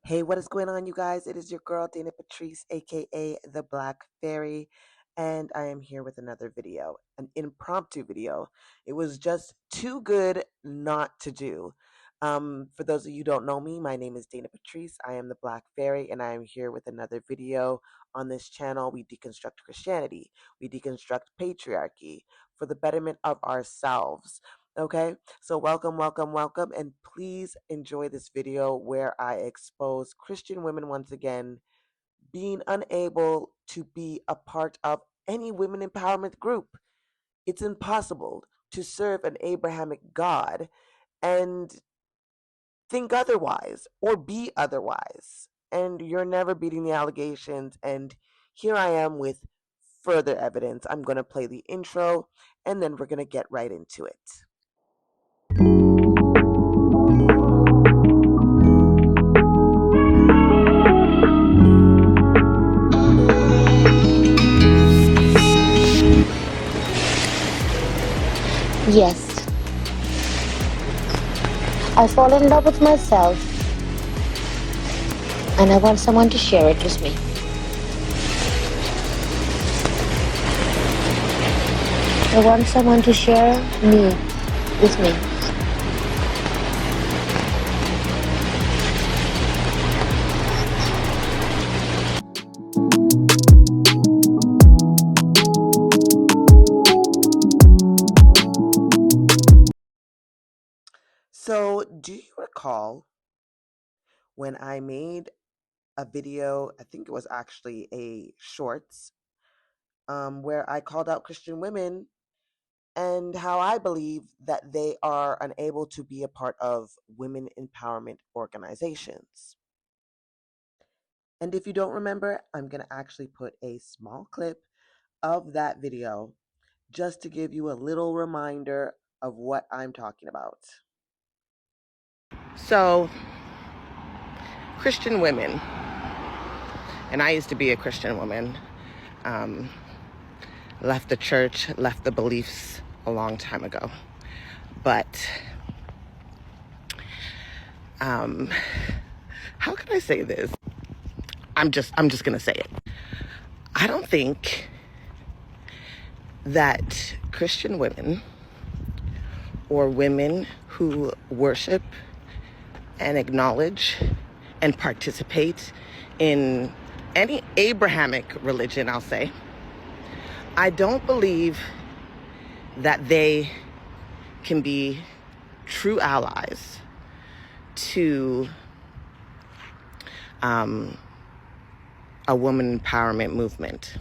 Hey, what is going on, you guys? It is your girl, Dayna Patreace, aka the Black Fairy, and I am here with another video, an impromptu video. It was just too good not to do. For those of you who don't know me, my name is Dayna Patreace. I am the Black Fairy, and I am here with another video on this channel. We deconstruct Christianity, we deconstruct patriarchy for the betterment of ourselves. Okay, so welcome, and please enjoy this video where I expose Christian women once again being unable to be a part of any women empowerment group. It's impossible to serve an Abrahamic God and think otherwise or be otherwise. And you're never beating the allegations. And here I am with further evidence. I'm going to play the intro and then we're going to get right into it. Yes, I fall in love with myself and I want someone to share it with me. I want someone to share me with me. So, do you recall when I made a video? I think it was actually a shorts, where I called out Christian women and how I believe that they are unable to be a part of women empowerment organizations. And if you don't remember, I'm going to actually put a small clip of that video just to give you a little reminder of what I'm talking about. So, Christian women, and I used to be a Christian woman, left the church, left the beliefs a long time ago. But how can I say this? I'm just gonna say it. I don't think that Christian women or women who worship and acknowledge and participate in any Abrahamic religion, I'll say, I don't believe that they can be true allies to a woman empowerment movement.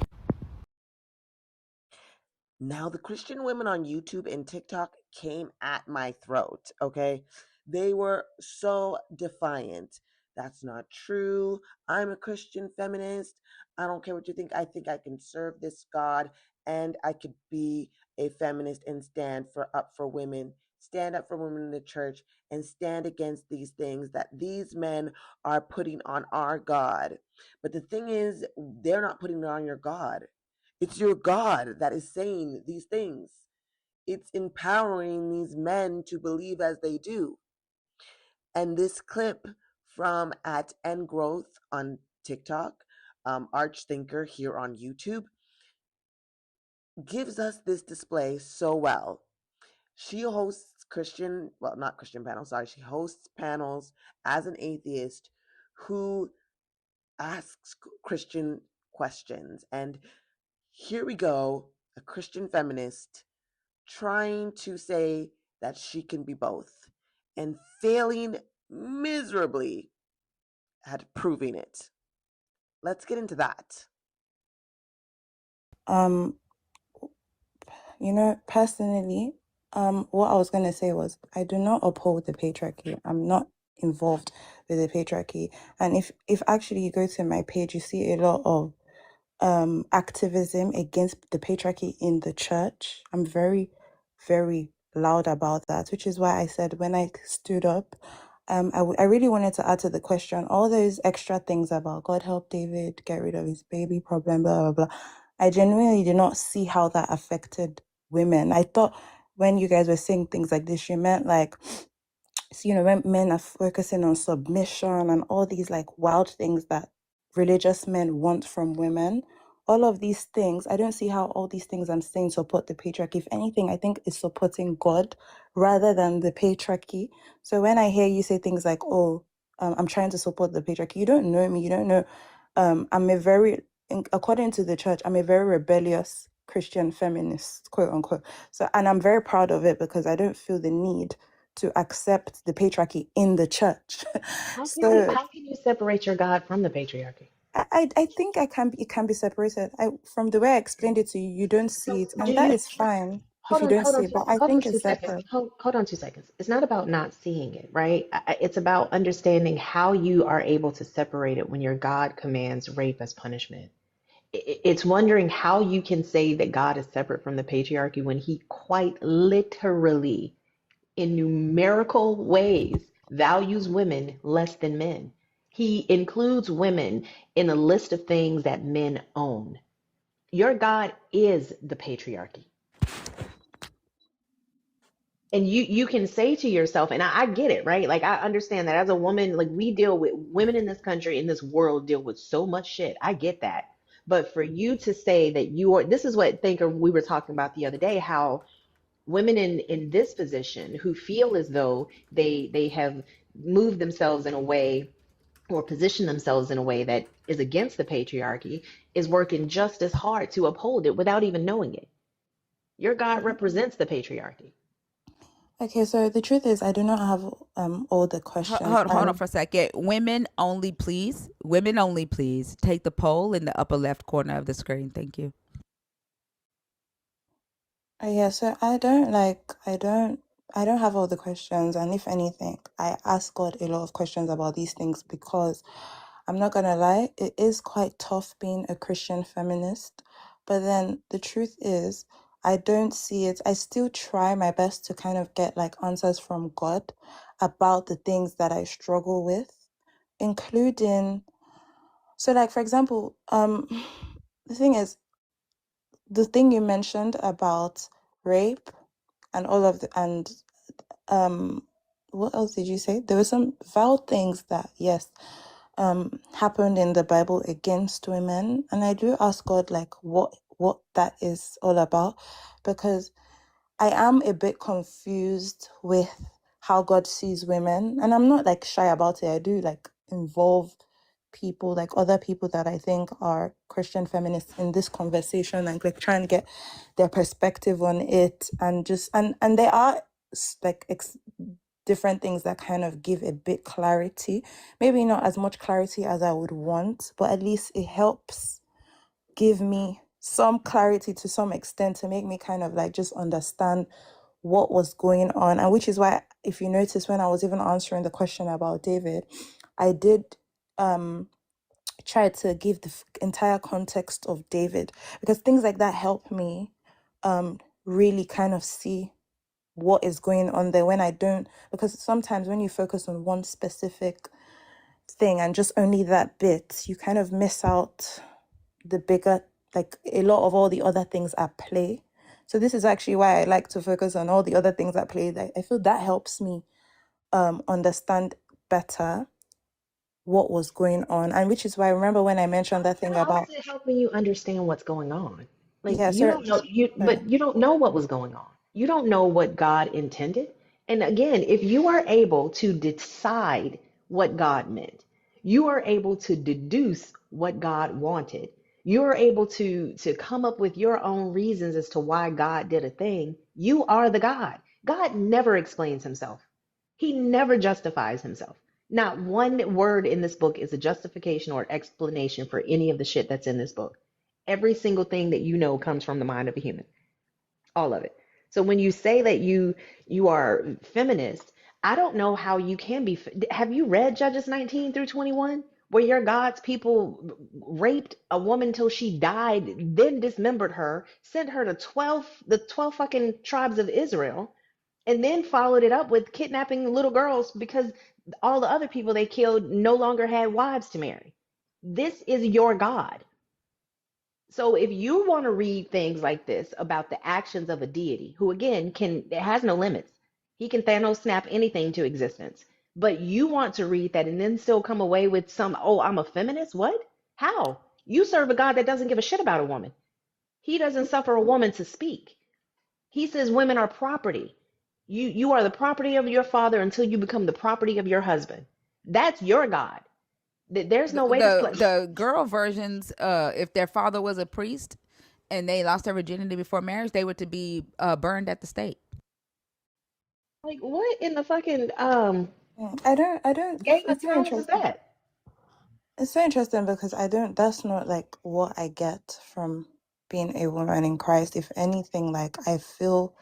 Now, the Christian women on YouTube and TikTok came at my throat, okay? They were so defiant. That's not true. I'm a Christian feminist. I don't care what you think. I think I can serve this God and I could be a feminist and up for women, stand up for women in the church and stand against these things that these men are putting on our God. But the thing is, they're not putting it on your God. It's your God that is saying these things. It's empowering these men to believe as they do. And this clip from at Growth on TikTok, Archthinker here on YouTube, gives us this display so well. She hosts not Christian panels, sorry. She hosts panels as an atheist who asks Christian questions. And here we go, a Christian feminist trying to say that she can be both and failing miserably at proving it. Let's get into that. Personally, what I was going to say was I do not uphold the patriarchy. I'm not involved with the patriarchy. And if actually you go to my page, you see a lot of activism against the patriarchy in the church. I'm very, very loud about that, which is why I said when I stood up, I really wanted to add to the question, all those extra things about God help David get rid of his baby problem, blah, blah, blah. I genuinely did not see how that affected women. I thought when you guys were saying things like this, you meant like when men are focusing on submission and all these like wild things that religious men want from women, all of these things, I don't see how all these things I'm saying support the patriarchy. If anything, I think it's supporting God rather than the patriarchy. So when I hear you say things like, oh, I'm trying to support the patriarchy, you don't know me, you don't know. According to the church, I'm a very rebellious Christian feminist, quote unquote. So, and I'm very proud of it because I don't feel the need to accept the patriarchy in the church. So How can you separate your God from the patriarchy? I think it can be separated. From the way I explained it to you, you don't see So it, do and that you is fine if you don't see it. But I hold on think two it's seconds. separate. Hold on 2 seconds. It's not about not seeing it, right? It's about understanding how you are able to separate it when your God commands rape as punishment. It's wondering how you can say that God is separate from the patriarchy when he quite literally, in numerical ways, values women less than men. He includes women in a list of things that men own. Your God is the patriarchy. And you can say to yourself, and I get it, right? Like I understand that as a woman, like we deal with women in this country, in this world, deal with so much shit. I get that. But for you to say that you are, this is what Thinker we were talking about the other day, how women in this position who feel as though they have moved themselves in a way or positioned themselves in a way that is against the patriarchy is working just as hard to uphold it without even knowing it. Your God represents the patriarchy. Okay, so the truth is, I do not have all the questions, Hold on and for a second. Women only, please. Women only, please. Take the poll in the upper left corner of the screen. Thank you. yeah, so I don't have all the questions, and if anything, I ask God a lot of questions about these things because I'm not gonna lie, it is quite tough being a Christian feminist. But then the truth is, I don't see it. I still try my best to kind of get like answers from God about the things that I struggle with, including, so like for example, the thing is, the thing you mentioned about rape and all of the and um what else did you say? There were some vile things that, yes, happened in the Bible against women, and I do ask God like what that is all about, because I am a bit confused with how God sees women, and I'm not like shy about it. I do like involve people, like other people that I think are Christian feminists, in this conversation, and like trying to get their perspective on it, and just and there are like different things that kind of give a bit clarity. Maybe not as much clarity as I would want, but at least it helps give me some clarity to some extent to make me kind of like just understand what was going on. And which is why, if you notice, when I was even answering the question about David, I did try to give the entire context of David, because things like that help me really kind of see what is going on there when I don't, because sometimes when you focus on one specific thing and just only that bit, you kind of miss out the bigger, like a lot of all the other things at play. So this is actually why I like to focus on all the other things at play. That I feel that helps me understand better what was going on, and which is why I remember when I mentioned that thing How about, is it helping you understand what's going on? Like yeah, you so don't know you sorry. but you don't know what was going on. You don't know what God intended. And again, if you are able to decide what God meant, you are able to deduce what God wanted. You are able to come up with your own reasons as to why God did a thing. You are the God. God never explains himself. He never justifies himself. Not one word in this book is a justification or explanation for any of the shit that's in this book. Every single thing that you know comes from the mind of a human, all of it. So when you say that you are feminist, I don't know how you can be. Have you read Judges 19 through 21, where your God's people raped a woman till she died, then dismembered her, sent her to 12 fucking tribes of Israel, and then followed it up with kidnapping little girls because all the other people they killed no longer had wives to marry. This is your God. So if you want to read things like this about the actions of a deity who again can, it has no limits, He can Thanos snap anything to existence. But you want to read that and then still come away with some, oh, I'm a feminist? What? How? You serve a God that doesn't give a shit about a woman. He doesn't suffer a woman to speak. He says women are property. You are the property of your father until you become the property of your husband. That's your God. There's The no way to the, play. the girl versions, if their father was a priest and they lost their virginity before marriage, they were to be burned at the stake. Like what in the fucking Yeah, I don't. Game of It's so Thrones is interesting. that? It's so interesting because I don't. That's not like what I get from being a woman in Christ. If anything, like I feel.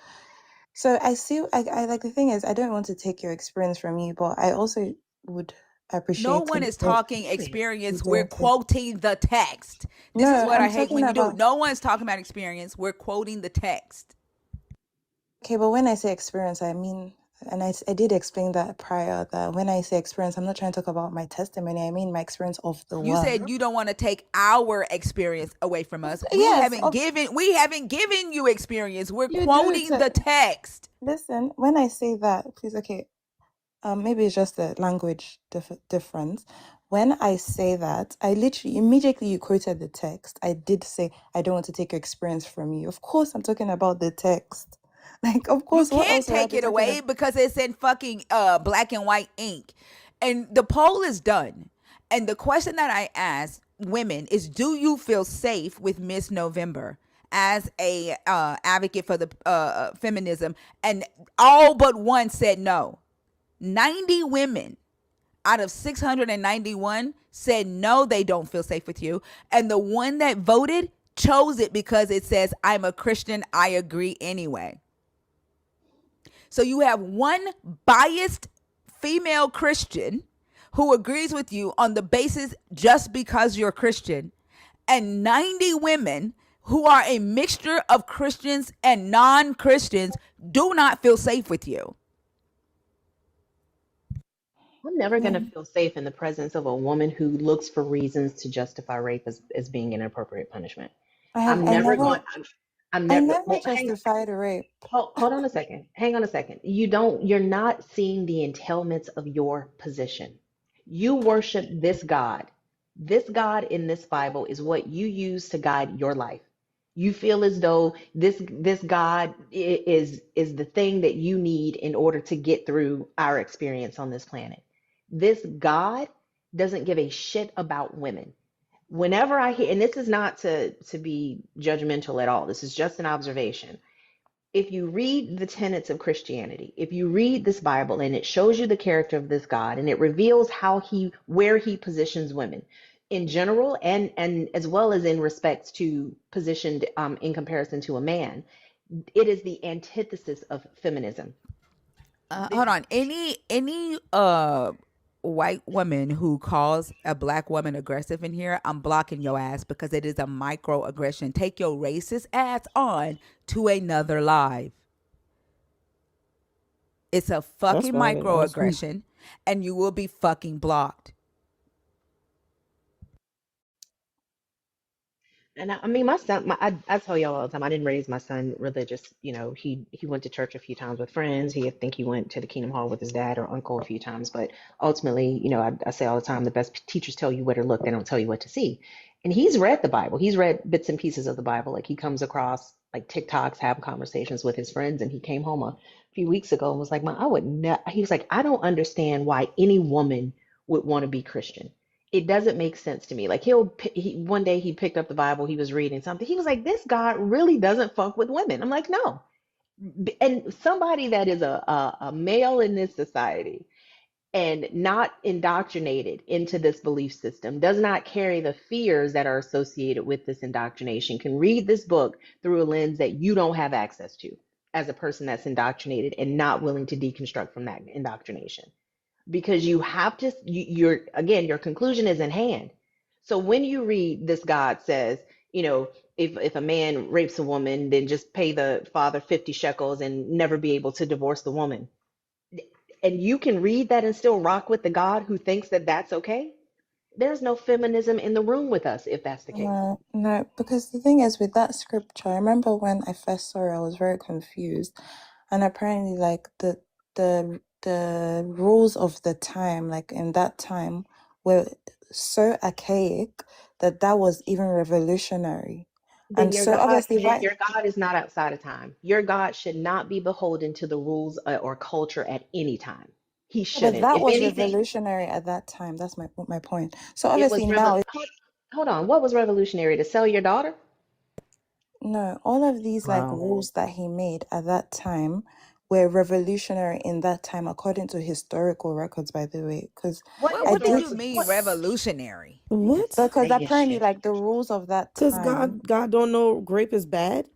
So I see. I like the thing is, I don't want to take your experience from you, but I also would No appreciate one it is if talking you experience. We're don't say. quoting the text. This is No, what I'm I hate talking when you do. about. No one's talking about experience. We're quoting the text. Okay, but when I say experience, I mean, and I did explain that prior, that when I say experience, I'm not trying to talk about my testimony. I mean my experience of the You word. said you don't want to take our experience away from us. Yes, We haven't given you experience. We're you do. quoting the text. Listen, when I say that, please, okay, maybe it's just the language difference. When I say that, I literally immediately you quoted the text. I did say I don't want to take your experience from you. Of course, I'm talking about the text. Like, of You course, what can't else would I take be it talking away about? because it's in fucking black and white ink. And the poll is done. And the question that I ask women is, do you feel safe with Miss November as a advocate for the feminism? And all but one said no. 90 women out of 691 said no, they don't feel safe with you. And the one that voted chose it because it says, I'm a Christian, I agree anyway. So you have one biased female Christian who agrees with you on the basis just because you're Christian, and 90 women who are a mixture of Christians and non-Christians do not feel safe with you. I'm never gonna Mm. feel safe in the presence of a woman who looks for reasons to justify rape as being an appropriate punishment. I'm I never never, going. I'm I never. never Well, hang on. justified rape. Hold on a second. Hang on a second. You don't. You're not seeing the entailments of your position. You worship this God. This God in this Bible is what you use to guide your life. You feel as though this God is the thing that you need in order to get through our experience on this planet. This God doesn't give a shit about women. Whenever I hear, and this is not to be judgmental at all, this is just an observation. If you read the tenets of Christianity, if you read this Bible and it shows you the character of this God and it reveals how where he positions women in general and as well as in respects to positioned in comparison to a man, it is the antithesis of feminism. Hold on. Any white woman who calls a black woman aggressive in here, I'm blocking your ass because it is a microaggression. Take your racist ass on to another live. It's a That's fucking valid. That's me. microaggression and you will be fucking blocked. And I mean, my son, I tell y'all all the time, I didn't raise my son religious. You know, he went to church a few times with friends. I think he went to the Kingdom Hall with his dad or uncle a few times. But ultimately, you know, I say all the time, the best teachers tell you where to look. They don't tell you what to see. And he's read the Bible. He's read bits and pieces of the Bible. Like he comes across like TikToks, have conversations with his friends. And he came home a few weeks ago and was like, "Ma, I would not." He was like, "I don't understand why any woman would want to be Christian. It doesn't make sense to me." Like one day he picked up the Bible, he was reading something. He was like, "This God really doesn't fuck with women." I'm like, "No." And somebody that is a male in this society and not indoctrinated into this belief system, does not carry the fears that are associated with this indoctrination, can read this book through a lens that you don't have access to as a person that's indoctrinated and not willing to deconstruct from that indoctrination, because you have to you're again, your conclusion is in hand. So when you read this, God says, you know, if a man rapes a woman, then just pay the father 50 shekels and never be able to divorce the woman. And you can read that and still rock with the God who thinks that that's okay. There's no feminism in the room with us if that's the case. No, no, because the thing is with that scripture, I remember when I first saw it, I was very confused. And apparently, like the rules of the time, like in that time, were so archaic that that was even revolutionary. Then And your so God, obviously, then right? your God is not outside of time. Your God should not be beholden to the rules or culture at any time. He But shouldn't. that If was anything, revolutionary at that time. That's my point. So it obviously was now, hold on. What was revolutionary? To sell your daughter? no, all of these like Wow. rules that he made at that time were revolutionary in that time, according to historical records, by the way. Because What What I is what did do, you mean what? revolutionary? You just What? because saying apparently, shit. like the rules of that Because time. God don't know grape is bad?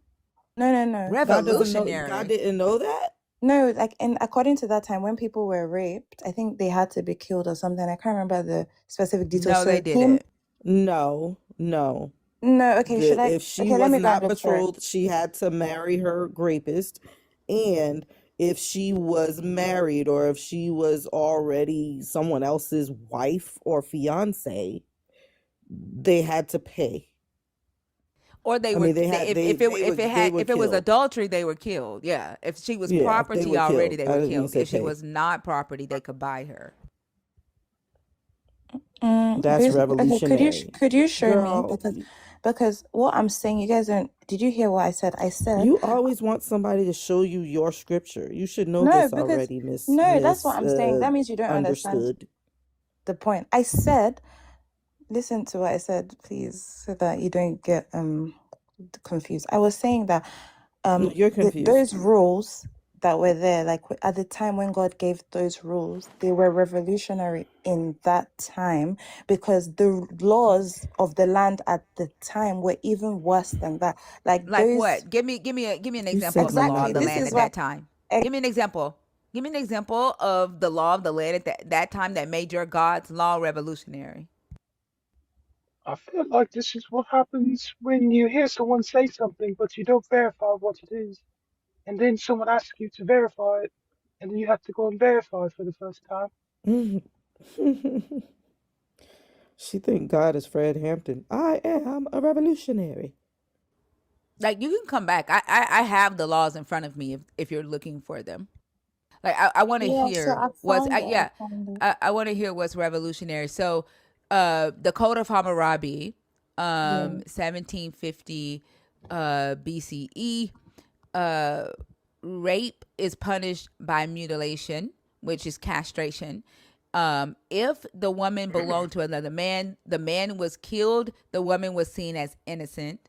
No, no, no. God doesn't know, God Revolutionary. didn't know that? No, like in according to that time when people were raped, I think they had to be killed or something. I can't remember the specific details. No, So they him, didn't. No, no. no, okay, should I If she okay, let was me go and not look for it. betrothed, she had to marry her rapist. And if she was married or if she was already someone else's wife or fiance, they had to pay. Or they I were mean, they had they were if it was killed. adultery, they were killed. Yeah, if she was Yeah, they property were already, killed. they I were didn't mean to killed. say If she pay. was not property, they could buy her. That's Okay, revolutionary. could you show me Girl, because what I'm saying, you guys don't. Did you hear what I said? I said you always want somebody to show you your scripture. You should know no this because already, no. That's what Miss I'm saying. That means you don't understand understood. the point. I said, listen to what I said, please, so that you don't get confused. I was saying that No, you're those confused. rules that were there, like at the time when God gave those rules, they were revolutionary in that time because the laws of the land at the time were even worse than that. Like Like those what? Give me an You example said of the law exactly. of the This land is at why that time. eh, Give me an example. Give me an example of the law of the land at that time that made your God's law revolutionary. I feel like this is what happens when you hear someone say something, but you don't verify what it is. And then someone asks you to verify it, and then you have to go and verify for the first time. She think God is Fred Hampton. I am a revolutionary. Like you can come back. I have the laws in front of me if you're looking for them. Like I want to yeah. So hear I what's found it. I yeah. found it. I want to hear what's revolutionary. So, the Code of Hammurabi, Yeah. 1750 BCE, rape is punished by mutilation, which is castration. If the woman belonged to another man, the man was killed, the woman was seen as innocent.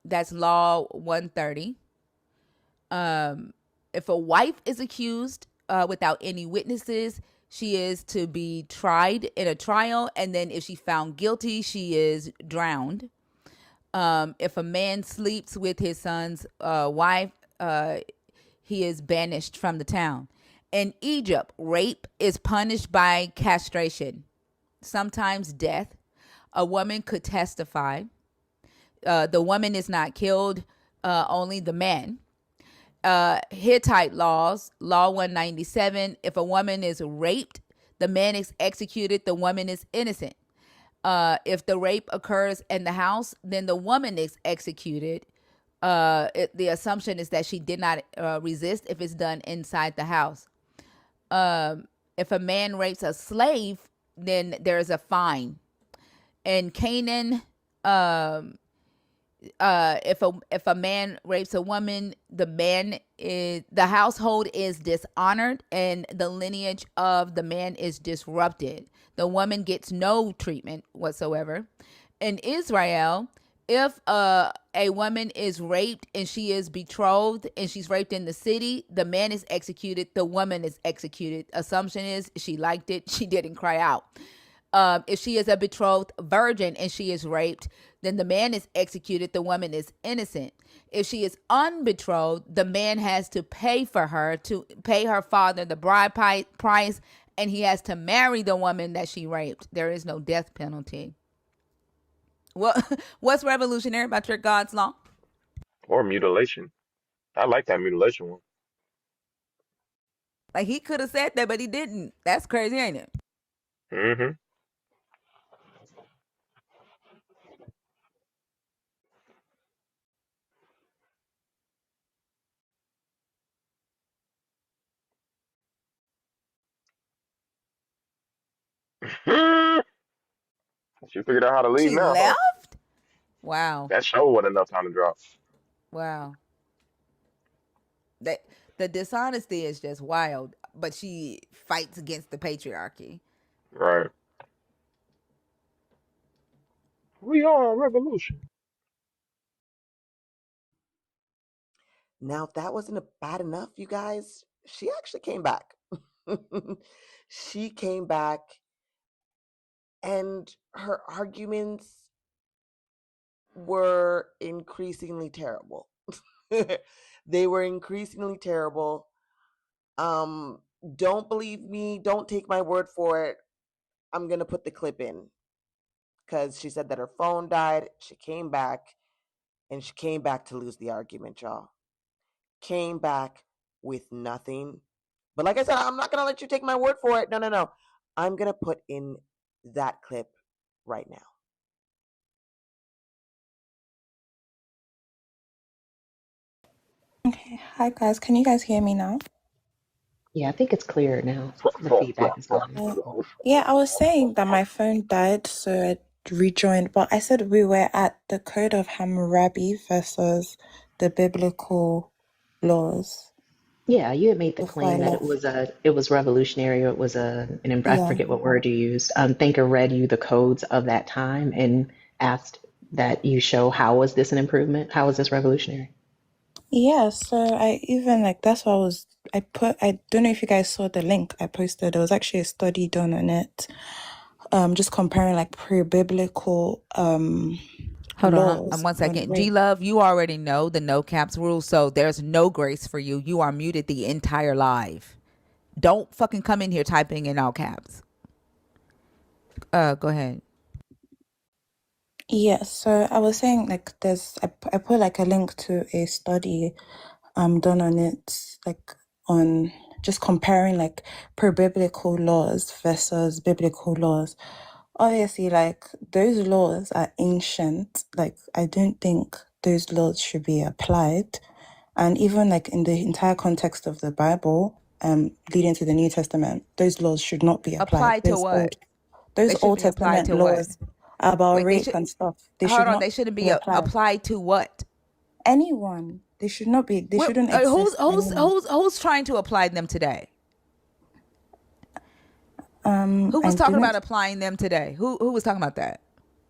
That's Law 130. If a wife is accused without any witnesses, she is to be tried in a trial, and then if she's found guilty, she is drowned. If a man sleeps with his son's wife, he is banished from the town. In Egypt, rape is punished by castration, sometimes death. A woman could testify. The woman is not killed, only the man. Hittite laws, Law 197, if a woman is raped, the man is executed, the woman is innocent. If the rape occurs in the house, then the woman is executed. The assumption is that she did not resist if it's done inside the house. If a man rapes a slave, then there's a fine. In Canaan, if a man rapes a woman, the household is dishonored and the lineage of the man is disrupted. The woman gets no treatment whatsoever. In Israel, if a woman is raped and she is betrothed and she's raped in the city, the man is executed, the woman is executed. Assumption is she liked it, she didn't cry out. If she is a betrothed virgin and she is raped, then the man is executed, the woman is innocent. If she is unbetrothed, the man has to pay for her, to pay her father the bride price, and he has to marry the woman that she raped. There is no death penalty. What's revolutionary about your God's law? Or mutilation. I like that mutilation one. Like he could have said that, but he didn't. That's crazy, ain't it? Hmm. She figured out how to leave She now, huh? left? Wow. That show wasn't enough time to drop. Wow. That the dishonesty is just wild, but she fights against the patriarchy. Right. We are a revolution. Now, if that wasn't bad enough, you guys, she actually came back. She came back, and her arguments were increasingly terrible. They were increasingly terrible. Um, don't believe me. Don't take my word for it. I'm going to put the clip in because she said that her phone died. She came back, and she came back to lose the argument, y'all. Came back with nothing. But like I said, I'm not going to let you take my word for it. No, no, no. I'm going to put in that clip right now. Okay, hi guys, can you guys hear me now? Yeah, I think it's clear now. The feedback is gone. Yeah, I was saying that my phone died, so I rejoined, but I said we were at the Code of Hammurabi versus the biblical laws Yeah, you had made the before I claim that left. it was revolutionary, or it was I Yeah. forget what word you used. Thinker read you the codes of that time and asked that you show how was this an improvement? How was this revolutionary? Yeah, so I even like that's what I don't know if you guys saw the link I posted. There was actually a study done on it, just comparing like pre-biblical Hold on, laws one on second. G rape. Love, you already know the no caps rule, so there's no grace for you. You are muted the entire live. Don't fucking come in here typing in all caps. Go ahead. Yeah, so I was saying like I put like a link to a study done on it, like on just comparing like per-biblical laws versus biblical laws. Obviously, like those laws are ancient. Like I don't think those laws should be applied. And even like in the entire context of the Bible, leading to the New Testament, those laws should not be applied. Applied to what? Those They should Old be applied Testament to what? laws about Wait, they rape should. and stuff, they Hold should on, not they shouldn't be be applied. applied to what? Anyone, they should not be. They What? shouldn't Who's exist for who's anyone. who's who's trying to apply them today? Who was I talking didn't. about applying them today? Who was talking about that?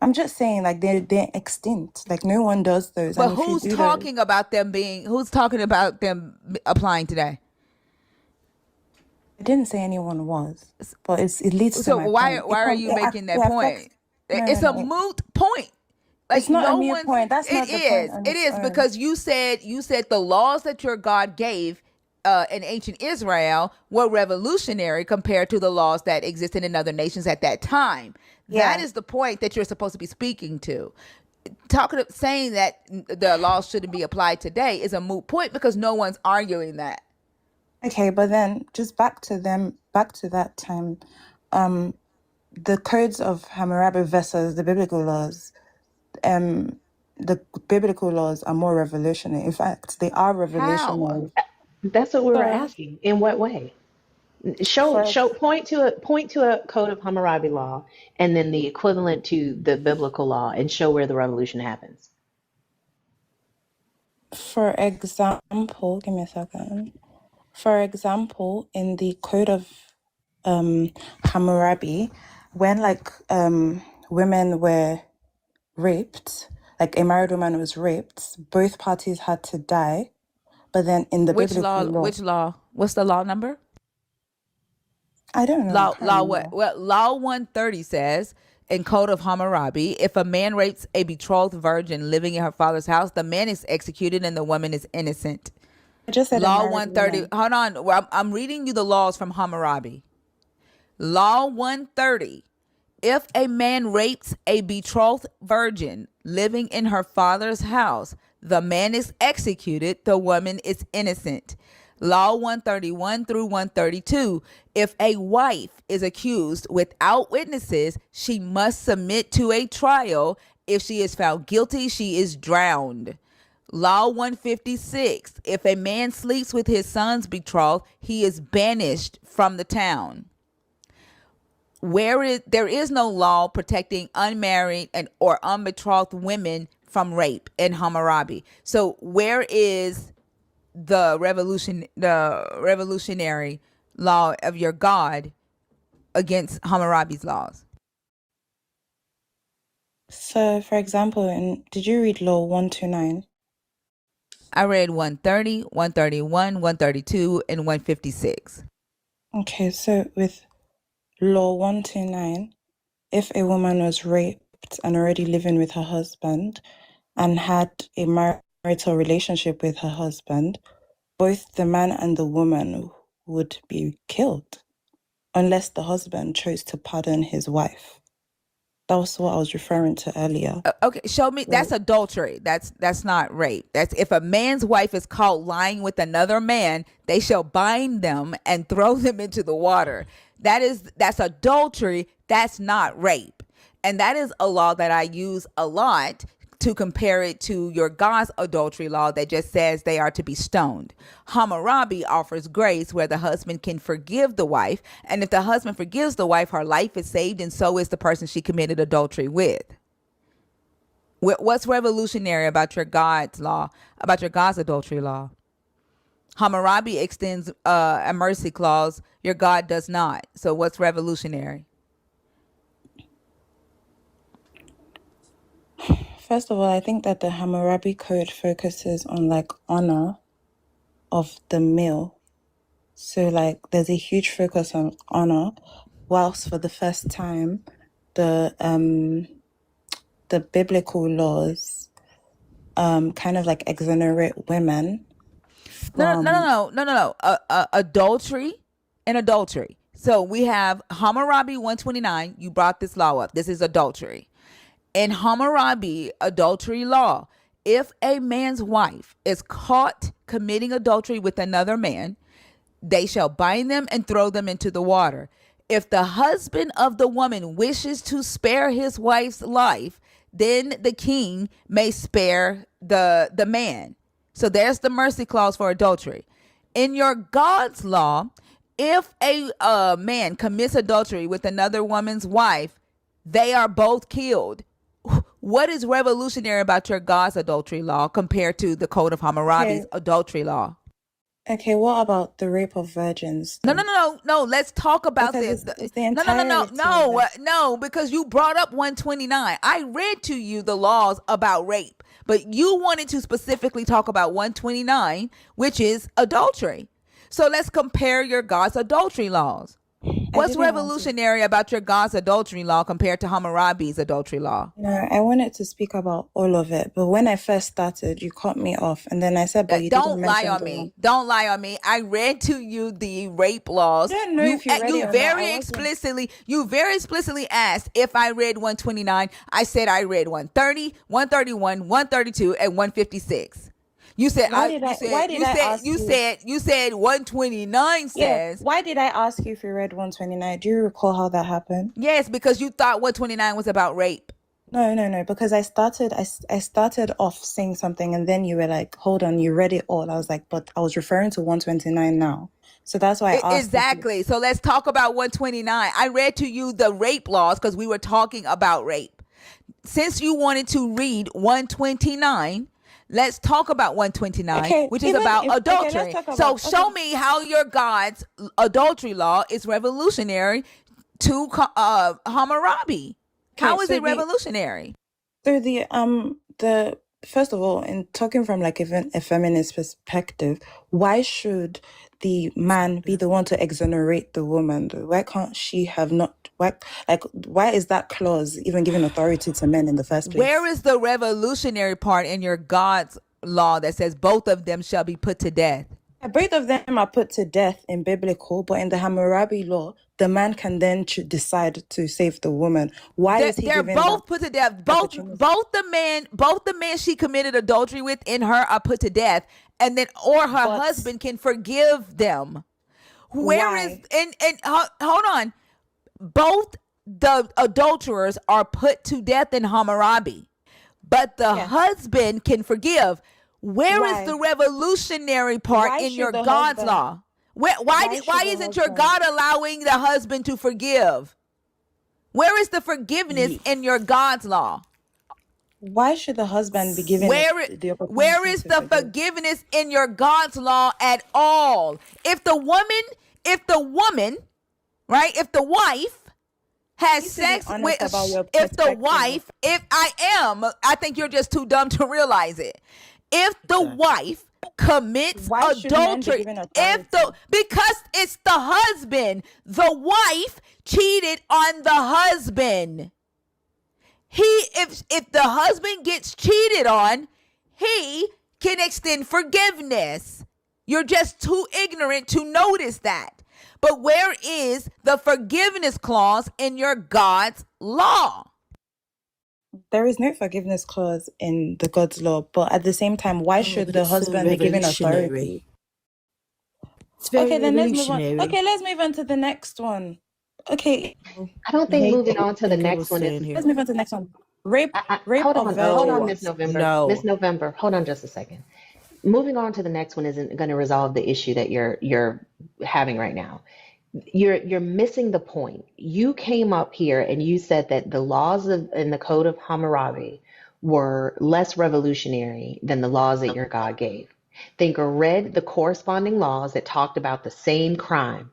I'm just saying, like they're extinct. Like no one does those, But and if you who's do those, talking about them being? Who's talking about them applying today? I didn't say anyone was, but it leads to So my why point. why are you making It that affects. point? No, no, It's a no. moot point. It's Like not a no mute one's. point. That's It not the point is. on It its is own. because you said the laws that your God gave in ancient Israel were revolutionary compared to the laws that existed in other nations at that time. That Yeah. is the point that you're supposed to be speaking to. Saying that the laws shouldn't be applied today is a moot point because no one's arguing that. Okay, but then just back to that time, the codes of Hammurabi versus the biblical laws. The biblical laws are more revolutionary. In fact, they are How? revolutionary. That's what we were So, asking. In what way? for Point to a code of Hammurabi law and then the equivalent to the biblical law and show where the revolution happens. for example, give me a second. For example, in the code of Hammurabi, when like women were raped, like a married woman was raped, both parties had to die. But then in the Which biblical law? law, Which law? What's the law number? I don't know, I can't Law what? remember. Well, Law 130 says in Code of Hammurabi, if a man rapes a betrothed virgin living in her father's house, the man is executed and the woman is innocent. I just said a Law married 130. woman. Hold on. Well, I'm reading you the laws from Hammurabi. Law 130. If a man rapes a betrothed virgin living in her father's house, the man is executed, the woman is innocent. Law 131 through 132. If a wife is accused without witnesses, she must submit to a trial. If she is found guilty, she is drowned. Law 156. If a man sleeps with his son's betrothed, he is banished from the town. there is no law protecting unmarried and or unbetrothed women from rape in Hammurabi. So where is the revolutionary law of your God against Hammurabi's laws? So, for example, did you read Law 129? I read 130, 131, 132, and 156. Okay, so with Law 129, if a woman was raped and already living with her husband and had a marital relationship with her husband, both the man and the woman would be killed unless the husband chose to pardon his wife. That was what I was referring to earlier. Okay, show me. That's adultery. That's not rape. That's if a man's wife is caught lying with another man, they shall bind them and throw them into the water. That's adultery. That's not rape. And that is a law that I use a lot to compare it to your God's adultery law that just says they are to be stoned. Hammurabi offers grace where the husband can forgive the wife, and if the husband forgives the wife, her life is saved, and so is the person she committed adultery with. What's revolutionary about your God's law, about your God's adultery law? Hammurabi extends a mercy clause. Your God does not. So what's revolutionary? First of all, I think that the Hammurabi Code focuses on like honor of the male. So like there's a huge focus on honor, whilst for the first time the biblical laws kind of like exonerate women from No. Adultery and adultery. So we have Hammurabi 129. You brought this law up. This is adultery. In Hammurabi adultery law, if a man's wife is caught committing adultery with another man, they shall bind them and throw them into the water. If the husband of the woman wishes to spare his wife's life, then the king may spare the man. So there's the mercy clause for adultery. In your God's law, if a man commits adultery with another woman's wife, they are both killed. What is revolutionary about your God's adultery law compared to the Code of Hammurabi's adultery law? Okay, what about the rape of virgins? No. Let's talk about Because this. it's the entirety No, because you brought up 129. I read to you the laws about rape, but you wanted to specifically talk about 129, which is adultery. So let's compare your God's adultery laws. What's revolutionary about your God's adultery law compared to Hammurabi's adultery law? No, I wanted to speak about all of it, but when I first started, you cut me off, and then I said, "But you don't didn't lie mention on me. Don't lie on me. I read to you the rape laws. I don't know if you read it or very not. explicitly. You very explicitly asked if I read 129. I said I read 130, 131, 132, and 156. You said you said 129 says. Why did I ask you if you read 129? Do you recall how that happened? Yes, because you thought 129 was about rape. No, because I started off saying something and then you were like, hold on, you read it all. I was like, but I was referring to 129 now. So that's why I asked. Exactly. So let's talk about 129. I read to you the rape laws because we were talking about rape. Since you wanted to read 129, let's talk about 129, which is about adultery. Show me how your God's adultery law is revolutionary to Hammurabi. How is it revolutionary? So the first of all, in talking from like a feminist perspective, why should the man be the one to exonerate the woman? Why can't she have not? Why is that clause even giving authority to men in the first place? Where is the revolutionary part in your God's law that says both of them shall be put to death? Both of them are put to death in biblical, but in the Hammurabi law, the man can then decide to save the woman. Why is he? They're both put to death. Both the men she committed adultery with in her are put to death, and then her husband can forgive them. Hold on. Both the adulterers are put to death in Hammurabi, but the husband can forgive. Where is the revolutionary part in your God's law? Why isn't your God allowing the husband to forgive? Where is the forgiveness in your God's law? Why should the husband be given the Where opportunity is to the forgive? forgiveness in your God's law at all? If the woman, right? If the wife has You need to be sex honest about with, your if the perspective. wife, if I think you're just too dumb to realize it. If the Exactly. wife commits Why should men be adultery, given authority? because it's the husband, the wife cheated on the husband. If the husband gets cheated on, he can extend forgiveness. You're just too ignorant to notice that. But where is the forgiveness clause in your God's law? There is no forgiveness clause in the God's law, but at the same time, why should but the it's so husband be given revolutionary. authority? It's very Okay, then let's move on. revolutionary. Okay, let's move on to the next one. Okay, I don't think moving on to the Thinker next was one is. saying here. let's move on to the next one. Rape Hold of on, virgins. Miss November. No. Miss November, hold on just a second. Moving on to the next one isn't going to resolve the issue that you're having right now. You're missing the point. You came up here and you said that the laws in the Code of Hammurabi were less revolutionary than the laws that your God gave. Thinker read the corresponding laws that talked about the same crime,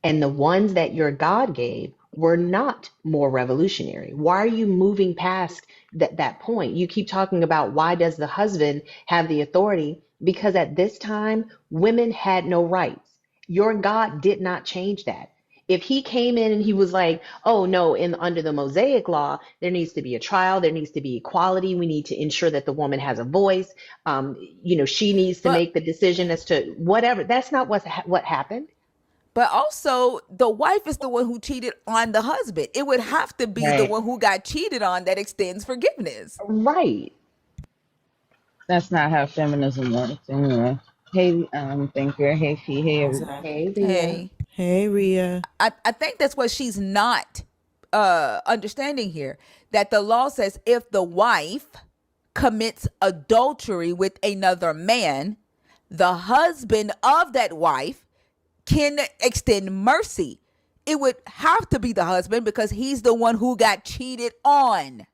and the ones that your God gave were not more revolutionary. Why are you moving past that point? You keep talking about why does the husband have the authority? Because at this time, women had no rights. Your God did not change that. If he came in and he was like, oh no, under the Mosaic law, there needs to be a trial, there needs to be equality, we need to ensure that the woman has a voice, she needs to But make the decision as to whatever. That's not what happened. But also, the wife is the one who cheated on the husband. It would have to be the Right. one who got cheated on that extends forgiveness. Right. That's not how feminism works anyway. Hey, thinker. Hey, Fee. Hey, everybody. Exactly. Hey, Ria. Hey, Hey, Ria. I think that's what she's not understanding here. That the law says if the wife commits adultery with another man, the husband of that wife can extend mercy. It would have to be the husband because he's the one who got cheated on.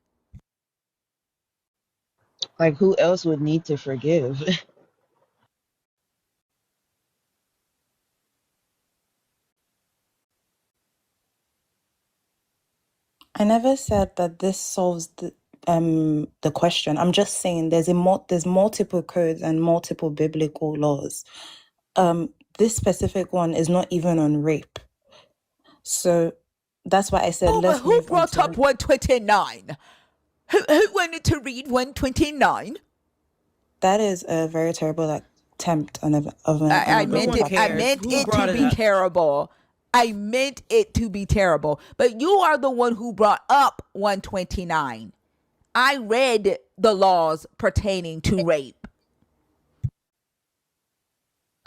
Like, who else would need to forgive? I never said that this solves the question. I'm just saying there's multiple codes and multiple biblical laws. This specific one is not even on rape. So that's why I said Oh, but let's who move on brought to up 129? Who wanted to read 129? that is a very terrible attempt of an I No meant one it. I cares. meant Who it brought to it be up? terrible. I meant it to be terrible. But you are the one who brought up 129. I read the laws pertaining to rape.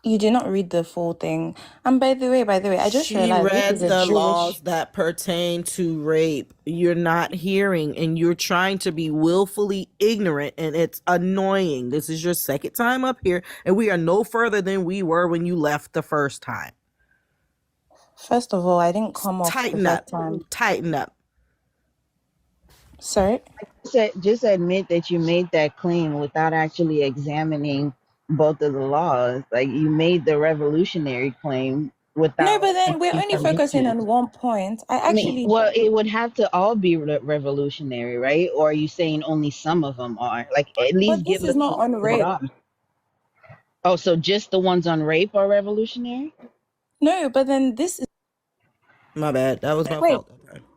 You did not read the full thing. And by the way, I just She realized this read is a the Jewish. laws that pertain to rape. You're not hearing, and you're trying to be willfully ignorant, and it's annoying. This is your second time up here, and we are no further than we were when you left the first time. First of all, I didn't come off the Tighten first up. time. Tighten up. Sorry? Just admit that you made that claim without actually examining both of the laws. Like, you made the revolutionary claim No, without but then we're any only focusing information. on one point. I I mean, actually well, it would have to all be revolutionary, right? Or are you saying only some of them are? Like, at least But this give is us not on what they rape. are. Oh, so just the ones on rape are revolutionary? No, but then this is. My bad. That was my Wait, fault.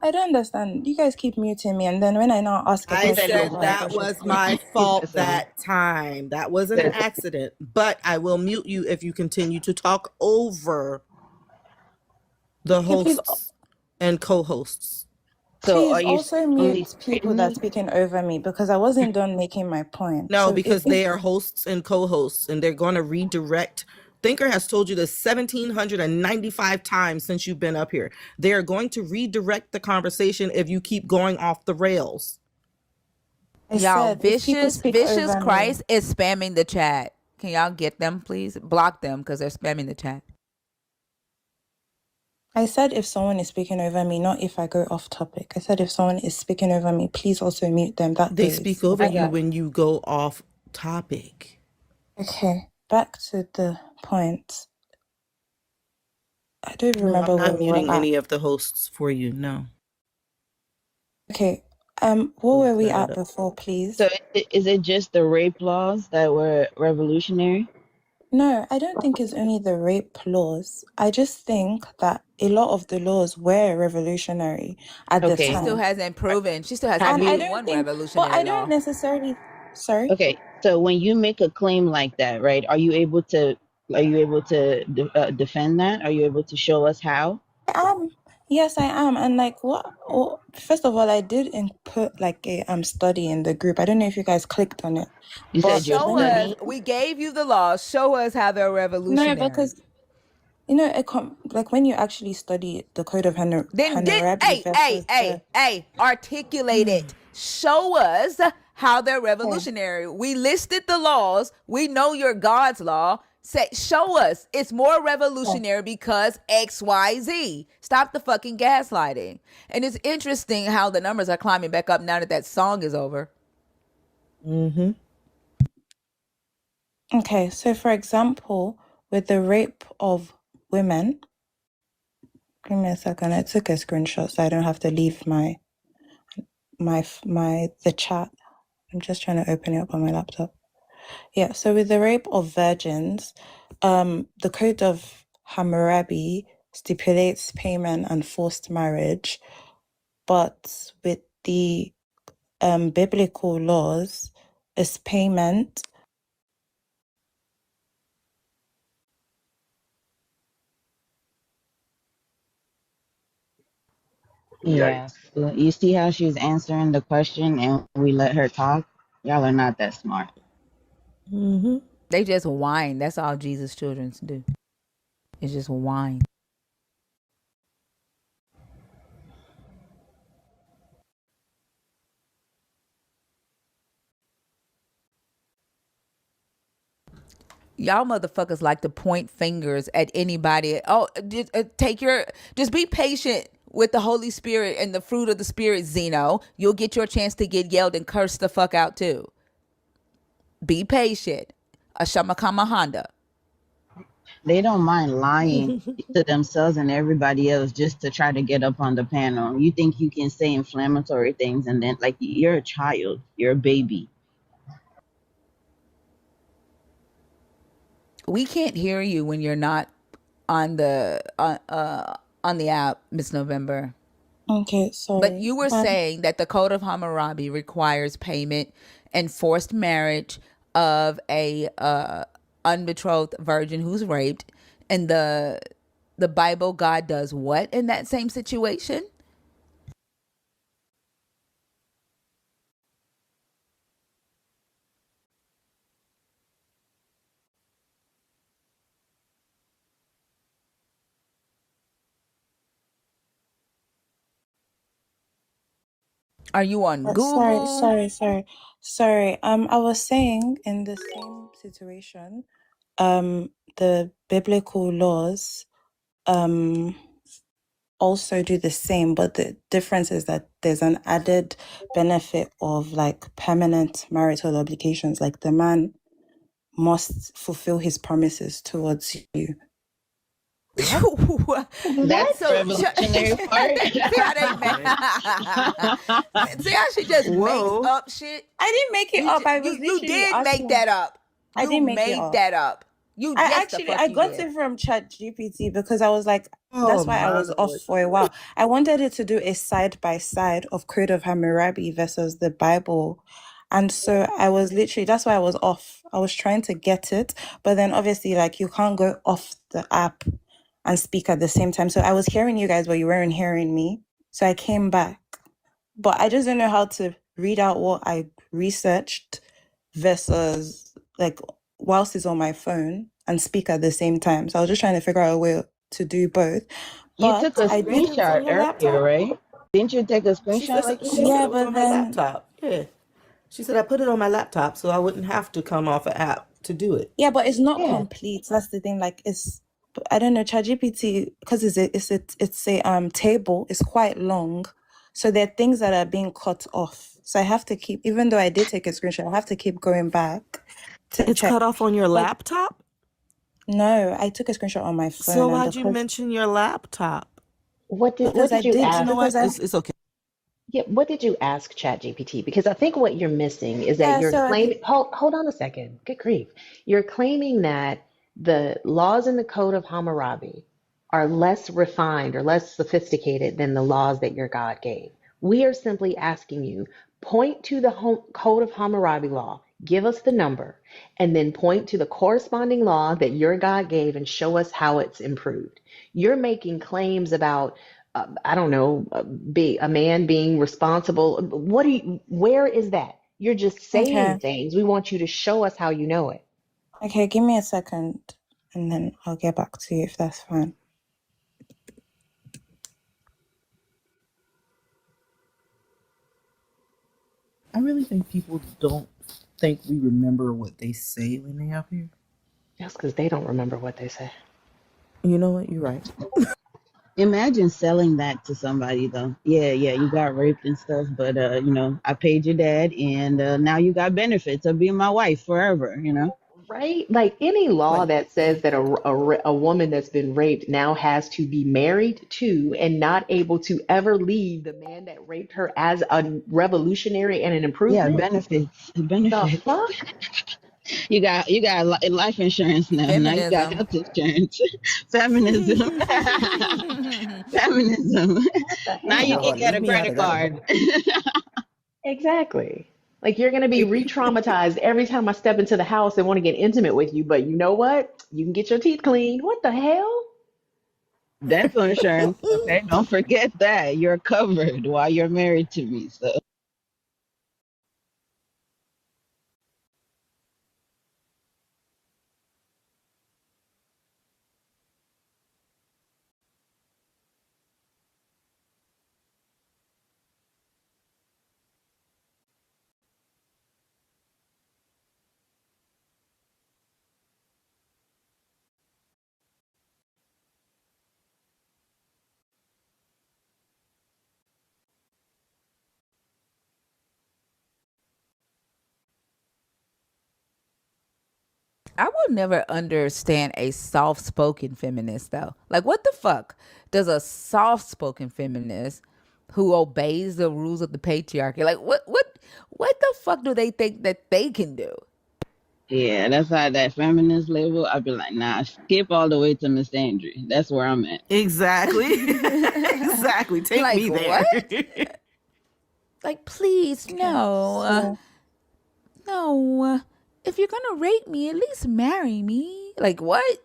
I don't understand. You guys keep muting me, and then when I now ask a I He said question, it you was said feel like I that should was speak. my He's fault listening. that time. That was an accident. But I will mute you if you continue to talk over the Okay, please, hosts and co-hosts. So please are you also only mute people that are speaking over me because I wasn't done making my point. No, So because they are hosts and co-hosts, and they're going to redirect. Thinker has told you this 1,795 times since you've been up here. They are going to redirect the conversation if you keep going off the rails. I Y'all, said if people speak Vicious over me, Christ is spamming the chat. Can y'all get them, please? Block them because they're spamming the chat. I said if someone is speaking over me, not if I go off topic. I said if someone is speaking over me, please also mute them. That They goes. speak over I you got when you go off topic. Okay, back to the point. I don't even No, remember I'm where not we were muting at. any of the hosts for you. No. Okay, what were Look we that at up. before, please? So is it just the rape laws that were revolutionary? No, I don't think it's only the rape laws. I just think that a lot of the laws were revolutionary at the Okay. She still time. hasn't proven. She still hasn't Have And I proven you? don't one think, but I revolutionary don't law. necessarily, sorry. Okay. So when you make a claim like that, right? Defend that? Are you able to show us how? I am. Yes, I am. And like first of all, I did input like a study in the group. I don't know if you guys clicked on it. You said But you're Show when you us. studying. We gave you the law. Show us how they're no, revolutionary. because you know, like when you actually study the Code of Then Hammurabi versus the articulate it. Show us how they're okay. revolutionary. We listed the laws. We know your God's law. Say, show us it's more revolutionary because XYZ. Stop the fucking gaslighting. And it's interesting how the numbers are climbing back up now that that song is over. Mm-hmm. Okay, so for example, with the rape of women, give me a second. I took a screenshot so I don't have to leave the chat. I'm just trying to open it up on my laptop. Yeah, so with the rape of virgins, the Code of Hammurabi stipulates payment and forced marriage, but with the biblical laws, is payment. Yeah. Yikes. So you see how she's answering the question and we let her talk? Y'all are not that smart. Mm-hmm. They just whine. That's all Jesus' children do. It's just whine. Y'all motherfuckers like to point fingers at anybody. Oh, just be patient with the Holy Spirit and the fruit of the Spirit, Zeno. You'll get your chance to get yelled and cursed the fuck out too. Be patient. Ashamakama Honda. They don't mind lying to themselves and everybody else just to try to get up on the panel. You think you can say inflammatory things and then, like, you're a child, you're a baby. We can't hear you when you're not on the app, Miss November. Okay, But sorry. you were saying that the Code of Hammurabi requires payment and forced marriage of a unbetrothed virgin who's raped, and the Bible, God does what in that same situation? Are you on Sorry, Google? sorry, sorry, sorry. I was saying in the same situation, the biblical laws, also do the same, but the difference is that there's an added benefit of like permanent marital obligations. Like the man must fulfill his promises towards you. That's What? the So revolutionary part. see how they see how she just makes Whoa. up shit. I didn't make it up. I was You literally did make asking. that up. I You didn't make it made up. that up. You I yes the actually fuck I you got did. it from Chat GPT because I was like, Oh that's why I my was off Lord. for a while. I wanted it to do a side by side of Code of Hammurabi versus the Bible. And so I was literally, that's why I was off. I was trying to get it, but then obviously like you can't go off the app and speak at the same time. So I was hearing you guys, but you weren't hearing me. So I came back. But I just don't know how to read out what I researched versus like whilst it's on my phone and speak at the same time. So I was just trying to figure out a way to do both. You took But a I did. It was on screenshot your earlier, laptop. right? Didn't you take a screenshot like you She said? said Yeah, it was but on her then laptop. Yeah. She said I put it on my laptop so I wouldn't have to come off an app to do it. yeah, but it's not Yeah. complete. That's the thing. Like But I don't know, ChatGPT, because it's a table, it's quite long. So there are things that are being cut off. So I have to keep, even though I did take a screenshot, I have to keep going back to It's check. cut off on your But laptop? no, I took a screenshot on my phone, So and why'd you mention your laptop? What because I did you did, You know ask? what? because I, It's okay. Yeah, what did you ask ChatGPT? Because I think what you're missing is that yeah, you're so I did, claiming, hold on a second. Good grief. You're claiming that the laws in the Code of Hammurabi are less refined or less sophisticated than the laws that your God gave. We are simply asking you, point to the Code of Hammurabi law, give us the number, and then point to the corresponding law that your God gave and show us how it's improved. You're making claims about I don't know, be a man being responsible. Where is that? You're just saying okay, things. We want you to show us how you know it. okay, give me a second, and then I'll get back to you if that's fine. I really think people don't think we remember what they say when they up here. Just because they don't remember what they say. You know what? You're right. Imagine selling that to somebody though. Yeah, you got raped and stuff, but I paid your dad, and now you got benefits of being my wife forever. Right? Like any law Like, that says that a woman that's been raped now has to be married to and not able to ever leave the man that raped her as a revolutionary and an Yeah, improvement. The benefits. fuck? You got life insurance now. Now you got Feminism. health insurance. Feminism. Feminism. What the Now you can Lord, hell? get leave a me out of credit that one. card. Exactly. Like you're going to be re-traumatized every time I step into the house and want to get intimate with you, but you know what? You can get your teeth cleaned. What the hell? Dental insurance. Okay, don't forget that you're covered while you're married to me. So I will never understand a soft-spoken feminist though. Like, what the fuck does a soft-spoken feminist who obeys the rules of the patriarchy, like, what the fuck do they think that they can do? yeah, that's how that feminist label. I'd be like, nah, skip all the way to Miss Andrew. That's where I'm at. Exactly. Exactly. Take Like, me what? there. Like, please, Okay, no, so no. If you're gonna rape me, at least marry me. Like, what?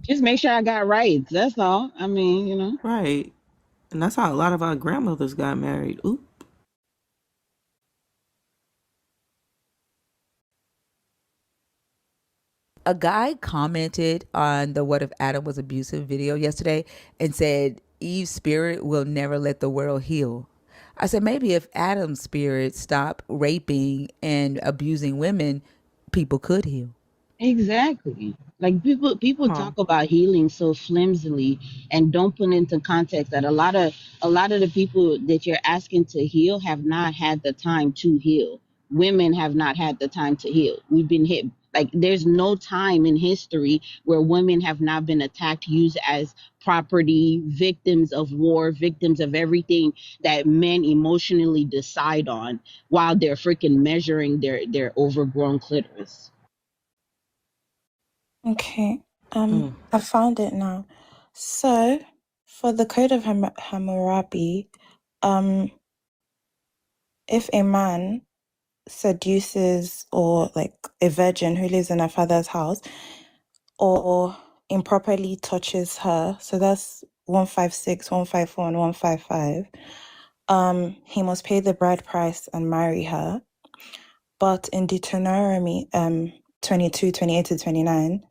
Just make sure I got rights. That's all. I mean. Right. And that's how a lot of our grandmothers got married. Oop. A guy commented on the "What If Adam Was Abusive" video yesterday and said Eve's spirit will never let the world heal. I said maybe if Adam's spirit stopped raping and abusing women, people could heal. Exactly. Like people Huh. talk about healing so flimsily and don't put into context that a lot of the people that you're asking to heal have not had the time to heal. Women have not had the time to heal. We've been hit, like there's no time in history where women have not been attacked, used as property, victims of war, victims of everything that men emotionally decide on while they're freaking measuring their overgrown clitoris. okay, Mm. I found it now. So for the Code of Hammurabi, um, if a man seduces or like a virgin who lives in her father's house or improperly touches her, so that's 156, 154, and 155, he must pay the bride price and marry her. But in Deuteronomy 22, 28 to 29,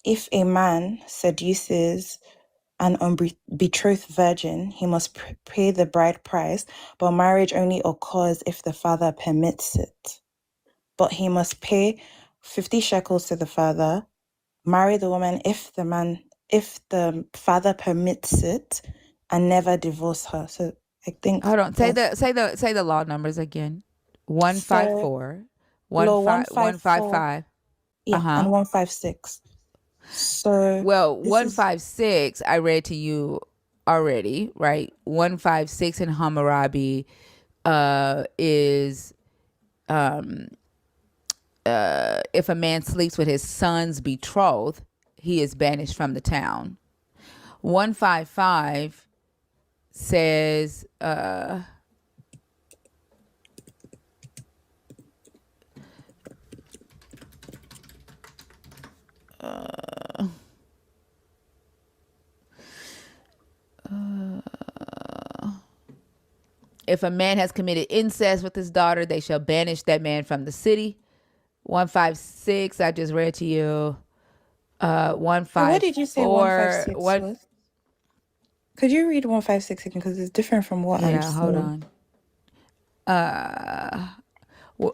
if a man seduces an unbetrothed virgin, he must pay the bride price, but marriage only occurs if the father permits it. But he must pay 50 shekels to the father, marry the woman if the father permits it, and never divorce her. So I think Hold on. Say that's the law numbers again. One five so four, law 154, 155. yeah, Uh-huh. and 156. So Well, this is 156 I read to you already, right? 156 in Hammurabi is if a man sleeps with his son's betrothed, he is banished from the town. 155 says if a man has committed incest with his daughter, they shall banish that man from the city. 156 I just read to you. so what did you say 154 156 one. was? Could you read 156 again, because it's different from what I'm Yeah, hold seeing. on.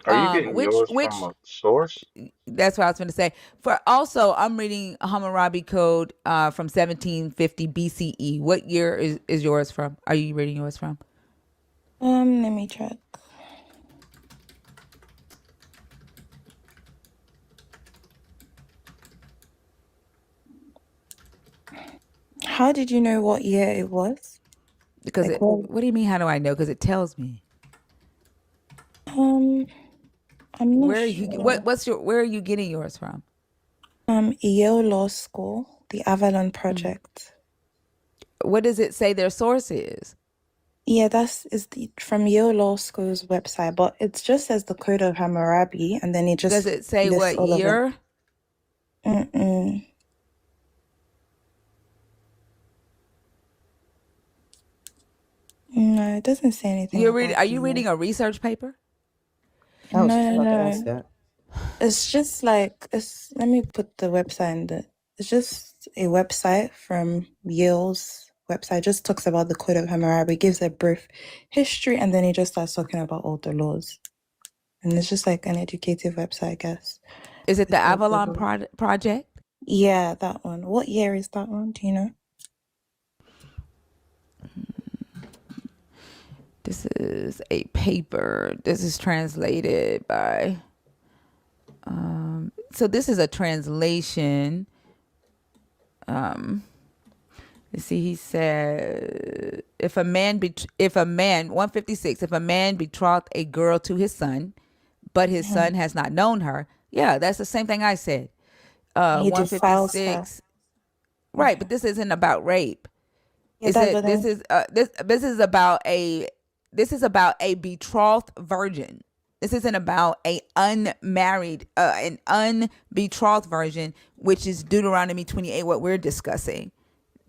Are you getting yours from Which a source? that's what I was going to say. For also, I'm reading Hammurabi Code from 1750 BCE. What year is yours from? Are you reading yours from? Let me check. How did you know what year it was? Because Like it. what? What do you mean? How do I know? Because it tells me. Um, I'm not Where are you? sure. What's your? Where are you getting yours from? Yale Law School, the Avalon Project. What does it say their source is? Yeah, is the from Yale Law School's website, but it just says the Code of Hammurabi, and then it Does just it say lists what all of it. year? Mm-mm. No, it doesn't say anything You're reading? about Are the you year. reading a research paper? I was No, just no, about to ask no. that. It's just like let me put the website in the. It's just a website from Yale's website. It just talks about the Code of Hammurabi, gives a brief history, and then it just starts talking about all the laws. And it's just like an educative website, I guess. Is it the With all the Avalon laws. Project? Yeah, that one. What year is that one? Do you know? This is a paper. This is translated by. So this is a translation. Let's see. He said, if a man 156, if a man betrothed a girl to his son, but his Mhm. son has not known her. Yeah, that's the same thing I said. He defiles her. 156. Right, but Okay. this isn't about rape. Yeah, Is that but it? then This is about a betrothed virgin. This isn't about an unbetrothed virgin, which is Deuteronomy 28. What we're discussing.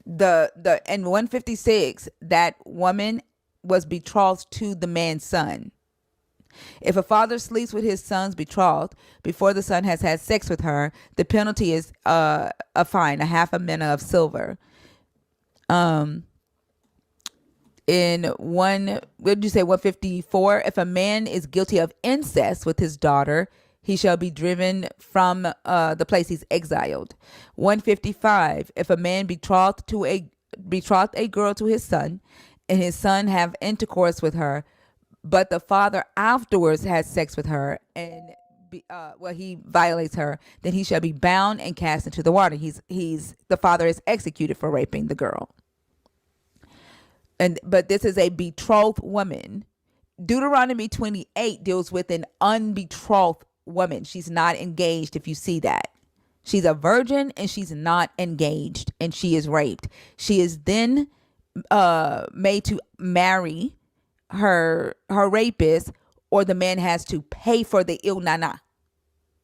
The in 156, that woman was betrothed to the man's son. If a father sleeps with his son's betrothed before the son has had sex with her, the penalty is a fine, a half a mina of silver. In what did you say, 154, if a man is guilty of incest with his daughter, he shall be driven from the place he's exiled. 155, if a man betrothed a girl to his son, and his son have intercourse with her, but the father afterwards has sex with her, and he violates her, then he shall be bound and cast into the water. The father is executed for raping the girl. But this is a betrothed woman. Deuteronomy 28 deals with an unbetrothed woman. She's not engaged, if you see that. She's a virgin and she's not engaged, and she is raped. She is then made to marry her rapist, or the man has to pay for the il nana.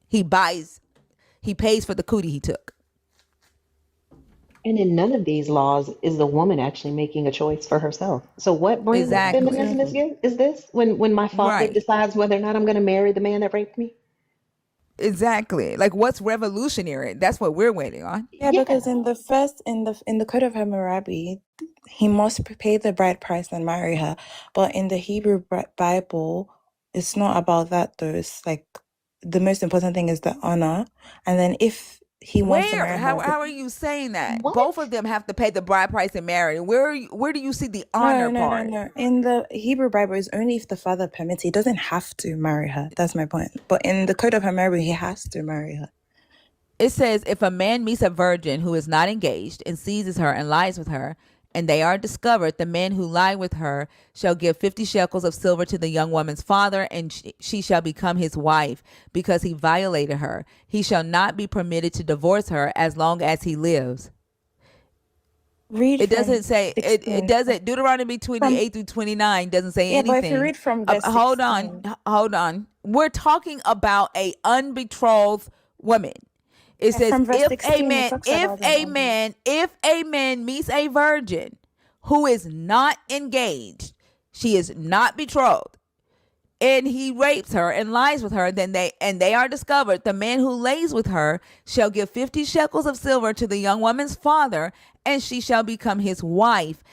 He pays for the cootie he took. And in none of these laws is the woman actually making a choice for herself. So what brand of Exactly. feminism is this? When my father Right. decides whether or not I'm going to marry the man that raped me? Exactly. Like, what's revolutionary? That's what we're waiting on. Yeah, Yeah. because in the Code of Hammurabi, he must pay the bride price and marry her. But in the Hebrew Bible, it's not about that though. It's like the most important thing is the honor. And then if he wants to Where? marry her. How are you saying that? What? Both of them have to pay the bride price and marry. Where do you see the No, honor no, no, part? no. In the Hebrew Bible, it's only if the father permits. He doesn't have to marry her. That's my point. But in the code of Hammurabi, he has to marry her. It says if a man meets a virgin who is not engaged and seizes her and lies with her, and they are discovered, the man who lied with her shall give 50 shekels of silver to the young woman's father, and she shall become his wife because he violated her. He shall not be permitted to divorce her as long as he lives. Read It doesn't from say it. It 16. doesn't. Deuteronomy From 28 through 29 doesn't say Yeah, but if you anything. read from verse Hold on, 16, hold on. We're talking about a unbetrothed woman. It yeah, says from verse 16, it talks about an unbelief. if a man meets a virgin who is not engaged, she is not betrothed, and he rapes her and lies with her, then they are discovered, the man who lays with her shall give 50 shekels of silver to the young woman's father, and she shall become his wife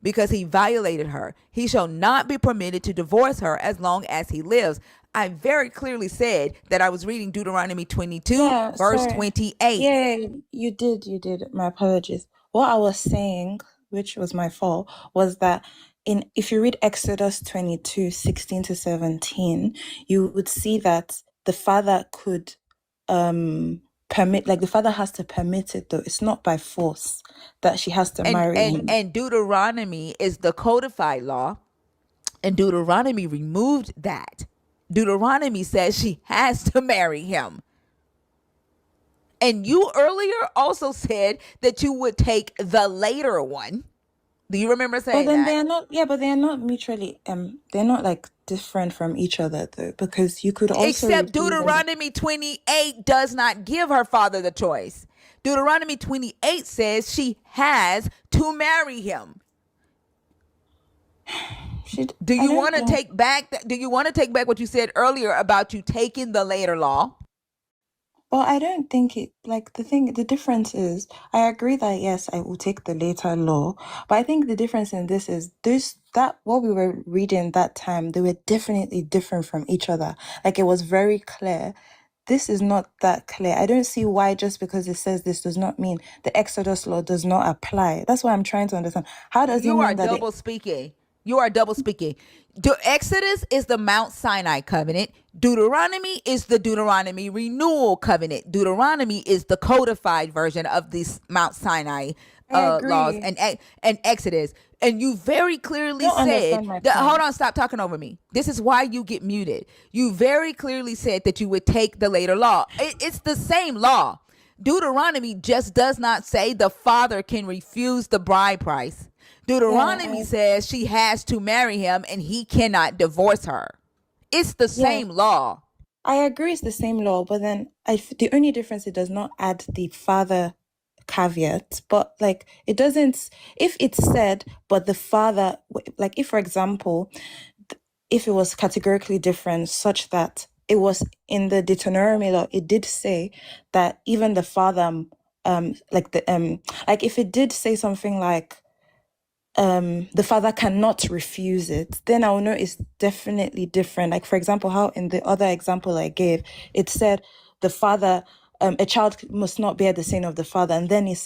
because he violated her. He shall not be permitted to divorce her as long as he lives. I very clearly said that I was reading Deuteronomy 22, Yeah, verse sorry. 28. Yeah, you did. My apologies. What I was saying, which was my fault, was that if you read Exodus 22, 16 to 17, you would see that the father could permit, like the father has to permit it though. It's not by force that she has to And marry and him. and Deuteronomy is the codified law, and Deuteronomy removed that. Deuteronomy says she has to marry him. And you earlier also said that you would take the later one. Do you remember But saying then that? they're not, yeah, but they're not mutually, they're not like different from each other though, because you could also Except refuse them. Deuteronomy 28 does not give her father the choice. Deuteronomy 28 says she has to marry him. Do I you don't want to think. take back do you want to take back what you said earlier about you taking the later law? Well, I don't think it, like the difference is, I agree that yes, I will take the later law, but I think the difference in this is that what we were reading that time, they were definitely different from each other. Like it was very clear. This is not that clear. I don't see why just because it says this does not mean the Exodus law does not apply. That's what I'm trying to understand. How does it You are mean that it, double speaking. You are double speaking. Exodus is the Mount Sinai covenant. Deuteronomy is the Deuteronomy renewal covenant. Deuteronomy is the codified version of this Mount Sinai I laws, agree. and Exodus. And you very clearly You don't said understand my that. Hold point. on, stop talking over me. This is why you get muted. You very clearly said that you would take the later law. It's the same law. Deuteronomy just does not say the father can refuse the bride price. Yeah, Deuteronomy says she has to marry him and he cannot divorce her. It's the yeah. same law. I agree it's the same law, but then the only difference, it does not add the father caveat, but like it doesn't, if it said, but the father, like if, for example, if it was categorically different such that it was in the Deuteronomy law, it did say that even the father, like if it did say something like, the father cannot refuse it, then I'll know it's definitely different. Like, for example, how in the other example I gave, it said the father, a child must not bear the sin of the father. And then it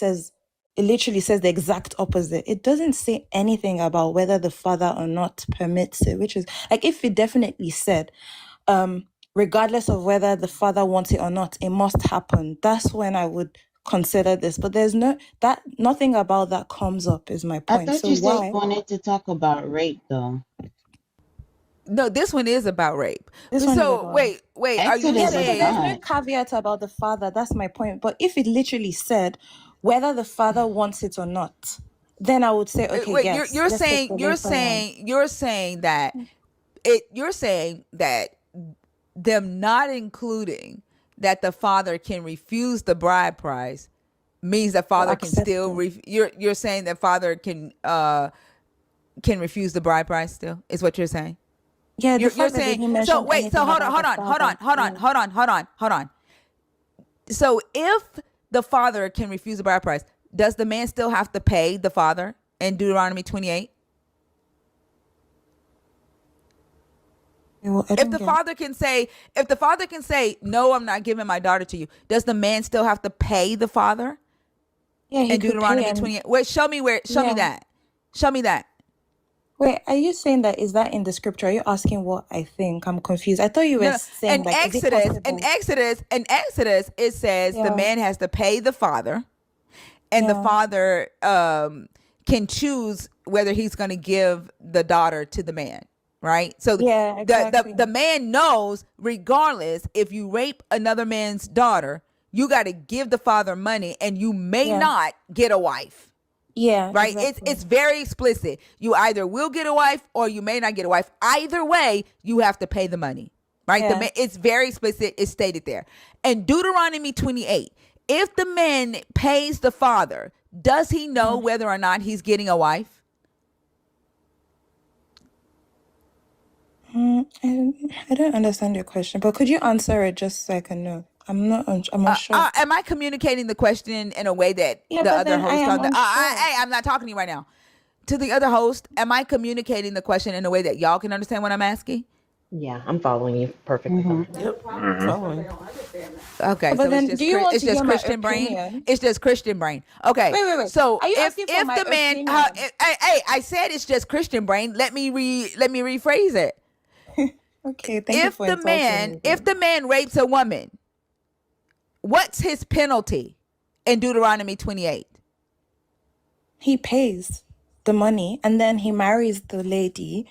literally says the exact opposite. It doesn't say anything about whether the father or not permits it, which is like, if it definitely said, regardless of whether the father wants it or not, it must happen. That's when I would consider this. But there's nothing about that comes up is my I point. thought So you said why? you wanted to talk about rape though. No, this one is about rape. This one is So about. wait, are you Yeah, Exodus is because there's saying no not. caveat about the father. That's my point. But if it literally said whether the father wants it or not, then I would say, okay, wait, yes, let's take the later one. you're saying that them not including that the father can refuse the bride price means that Or father can accept still it. you're saying that father can refuse the bride price still, is what you're saying. Yeah, the You're fact that they saying, didn't so mention wait, so anything about the father. Yeah. hold on. So if the father can refuse the bride price, does the man still have to pay the father in Deuteronomy 28? Well, I If don't the get. father can say, no, I'm not giving my daughter to you, does the man still have to pay the father? Yeah, he In could pay Deuteronomy and 28. Wait, show me yeah. that. Show me that. Wait, are you saying that is that in the scripture? Are you asking what I think? I'm confused. I thought you No, were no. saying like, is it possible? In Exodus, it says the Yeah, man has to pay the father, and the yeah, father can choose whether he's going to give the daughter to the man, right? So yeah, exactly. the man knows, regardless, if you rape another man's daughter, you got to give the father money, and you may Yeah, not get a wife. yeah, Right? It's exactly. very explicit. You either will get a wife or you may not get a wife. Either way, you have to pay the money. Right? Yeah. It's very explicit. It's stated there. And Deuteronomy 28, if the man pays the father, does he know whether or not he's getting a wife? I don't understand your question, but could you answer it just so I can know? I'm unsure. Am I communicating the question in a way that Yeah, the but other then I host am unsure. hey, I'm not talking to you right now. To the other host, am I communicating the question in a way that y'all can understand what I'm asking? Yeah, I'm following you perfectly fine. Yep. Hmm. Following. Okay, But so then, do you want it's to just hear my Christian brain. opinion? It's just Christian brain. Okay, Wait. so Are you if asking for my the man, opinion? hey, I said it's just Christian brain. Let me rephrase it. Okay, thank you for insulting me If then. the man rapes a woman, what's his penalty in Deuteronomy 28? He pays the money and then he marries the lady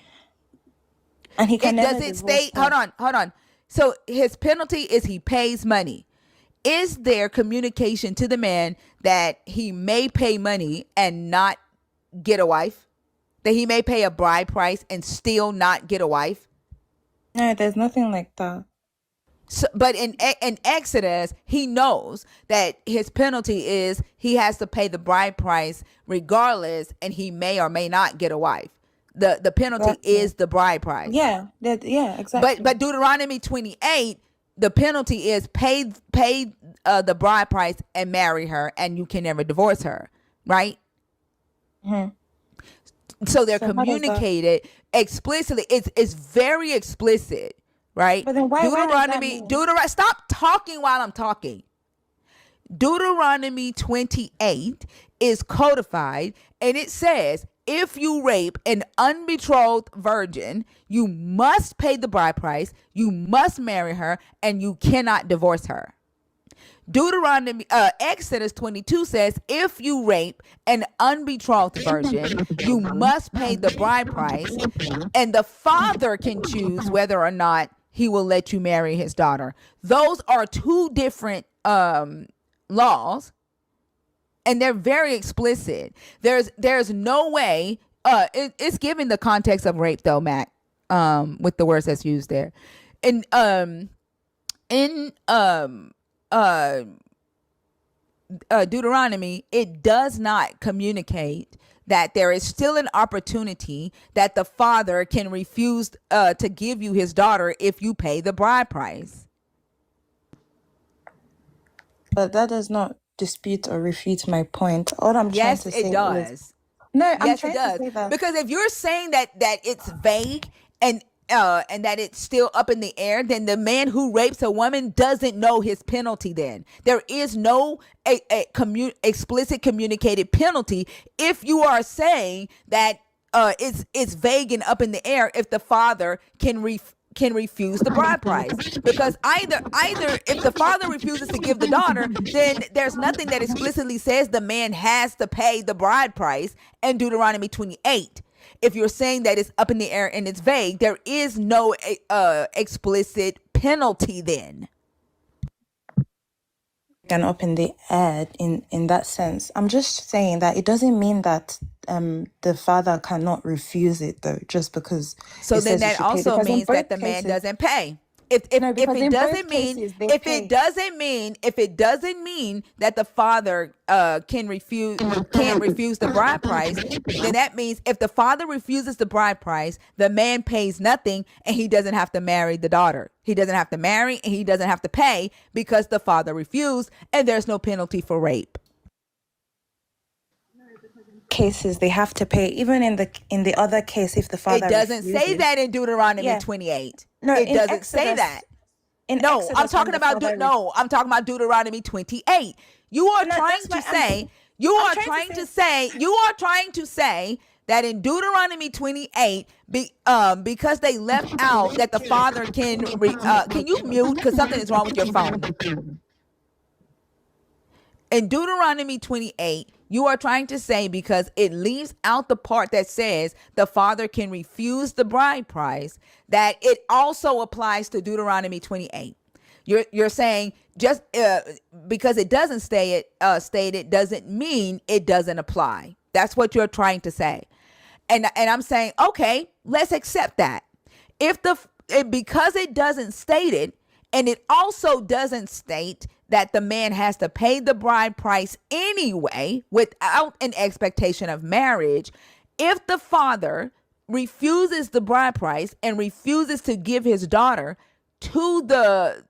and he can It does never it divorce state? her. Hold on. So his penalty is he pays money. Is there communication to the man that he may pay money and not get a wife? That he may pay a bride price and still not get a wife? No, there's nothing like that. So, but in Exodus, he knows that his penalty is he has to pay the bride price regardless, and he may or may not get a wife. The penalty Exactly. is the bride price. Yeah, exactly. But Deuteronomy 28, the penalty is pay the bride price and marry her, and you can never divorce her, right? Mhm. So they're So how does that? communicated explicitly. It's very explicit, right? But then why does that mean? Stop talking while I'm talking. Deuteronomy 28 is codified, and it says if you rape an unbetrothed virgin, you must pay the bride price, you must marry her, and you cannot divorce her. Exodus 22 says if you rape an unbetrothed virgin, you must pay the bride price, and the father can choose whether or not he will let you marry his daughter. Those are two different laws, and they're very explicit. There's no way. It's given the context of rape though, Mac, with the words that's used there, and in Deuteronomy, it does not communicate that there is still an opportunity that the father can refuse to give you his daughter if you pay the bride price. But that does not dispute or refute my point. All I'm trying Yes, to it say is does. no. I'm Yes, it trying to does. say that. Because if you're saying that it's vague and that it's still up in the air, then the man who rapes a woman doesn't know his penalty. Then there is no explicit communicated penalty if you are saying that it's vague and up in the air. If the father can refuse the bride price, because either if the father refuses to give the daughter, then there's nothing that explicitly says the man has to pay the bride price in Deuteronomy 28. If you're saying that it's up in the air and it's vague, there is no explicit penalty then. And up in the air in that sense. I'm just saying that it doesn't mean that the father cannot refuse it though, just because So it then says you that should pay. also Because in means that both the man cases, doesn't pay. no, If because it in doesn't both mean cases they if pay. it doesn't mean that the father can't refuse the bride price, then that means if the father refuses the bride price, the man pays nothing and he doesn't have to marry the daughter. He doesn't have to marry and he doesn't have to pay because the father refused, and there's no penalty for rape. Cases they have to pay. Even in the other case, if the It father doesn't say refuses. that in Deuteronomy Yeah. 28. No, It in doesn't say that. Exodus, in No, I'm Exodus, when talking the about father, no, I'm talking about Deuteronomy 28. You are no, trying that's to why say, I'm trying to say, you are trying to say that in Deuteronomy 28, because they left out that the father can you mute because something is wrong with your phone. In Deuteronomy 28, you are trying to say because it leaves out the part that says the father can refuse the bride price, that it also applies to Deuteronomy 28. You're saying just because it doesn't state it doesn't mean it doesn't apply. That's what you're trying to say. And I'm saying, okay, let's accept that. If because it doesn't state it, and it also doesn't state that the man has to pay the bride price anyway without an expectation of marriage, if the father refuses the bride price and refuses to give his daughter to the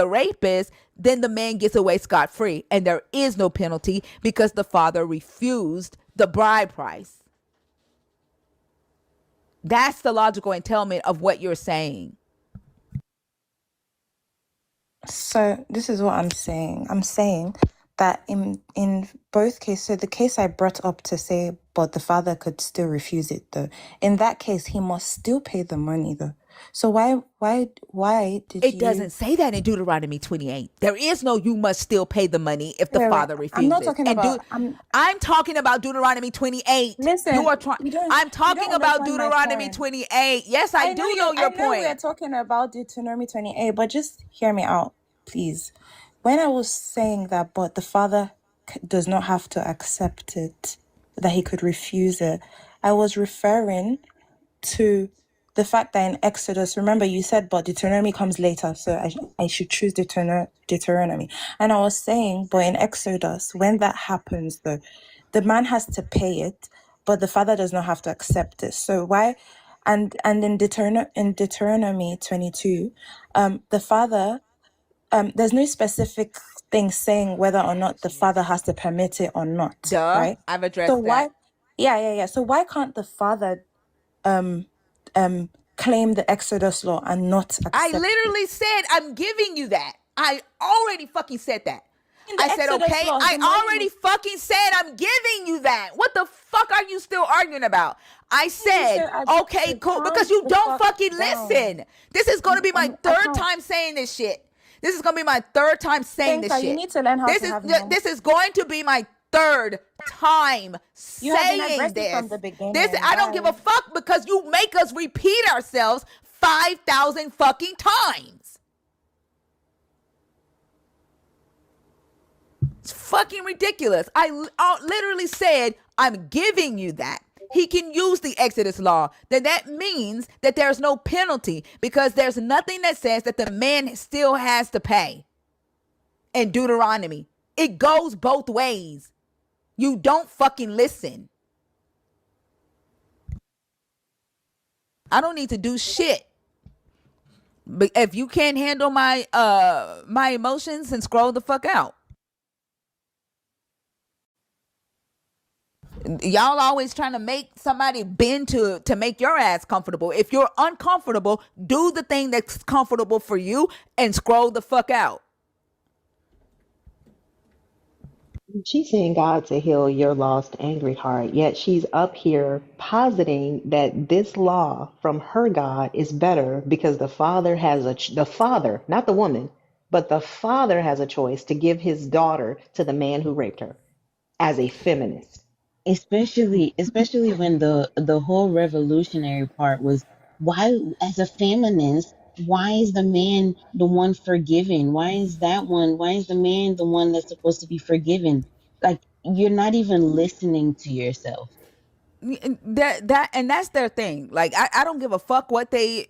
rapist, then the man gets away scot-free and there is no penalty because the father refused the bride price. That's the logical entailment of what you're saying. so this is what I'm saying. I'm saying that in both cases, so the case I brought up to say, but the father could still refuse it though. In that case, he must still pay the money though. So why did It you? doesn't say that in Deuteronomy 28. There is no you must still pay the money if the Wait. father I'm not refuses. talking And about. I'm I'm talking about Deuteronomy 28. You listen. are trying I'm You don't talking about understand my Deuteronomy point. 28. Yes, I do know I your know point. we're talking about Deuteronomy 28, but just hear me out, please. When I was saying that, but the father does not have to accept it, that he could refuse it, I was referring to the fact that in Exodus, remember you said, but Deuteronomy comes later, so I should choose Deuteronomy. And I was saying, but in Exodus, when that happens, the man has to pay it, but the father does not have to accept it. So why? And in Deuteronomy 22, the father, there's no specific thing saying whether or not the father has to permit it or not, Duh. right? I've So addressed why? that. Yeah. So why can't the father um claim the Exodus law and not I accept it? literally said I'm giving you that. I already fucking said that. In I the said, Exodus okay, law, I the money already must. fucking said I'm giving you that. What the fuck are you still arguing about? I You said, said I okay, should cool, because calm you the don't fuck fucking down. listen. This is going to be my I third can't. time saying this shit. This is going to be my third time saying this Thinker, you shit. need to learn how to have more. This is going to be my third time You have been saying aggressive from the this. This beginning. I don't give a Bye. fuck because you make us repeat ourselves 5,000 fucking times. It's fucking ridiculous. I literally said, I'm giving you that. He can use the Exodus law. Then that means that there's no penalty because there's nothing that says that the man still has to pay in Deuteronomy. It goes both ways. You don't fucking listen. I don't need to do shit. But if you can't handle my emotions, then scroll the fuck out. Y'all always trying to make somebody bend to make your ass comfortable. If you're uncomfortable, do the thing that's comfortable for you and scroll the fuck out. She's saying God to heal your lost, angry heart, yet she's up here positing that this law from her God is better because the father has the father, not the woman, but the father has a choice to give his daughter to the man who raped her as a feminist. Especially when the whole revolutionary part was, why, as a feminist, why is the man the one forgiven? Why is the man the one that's supposed to be forgiven? Like, you're not even listening to yourself. That's their thing. Like I don't give a fuck what they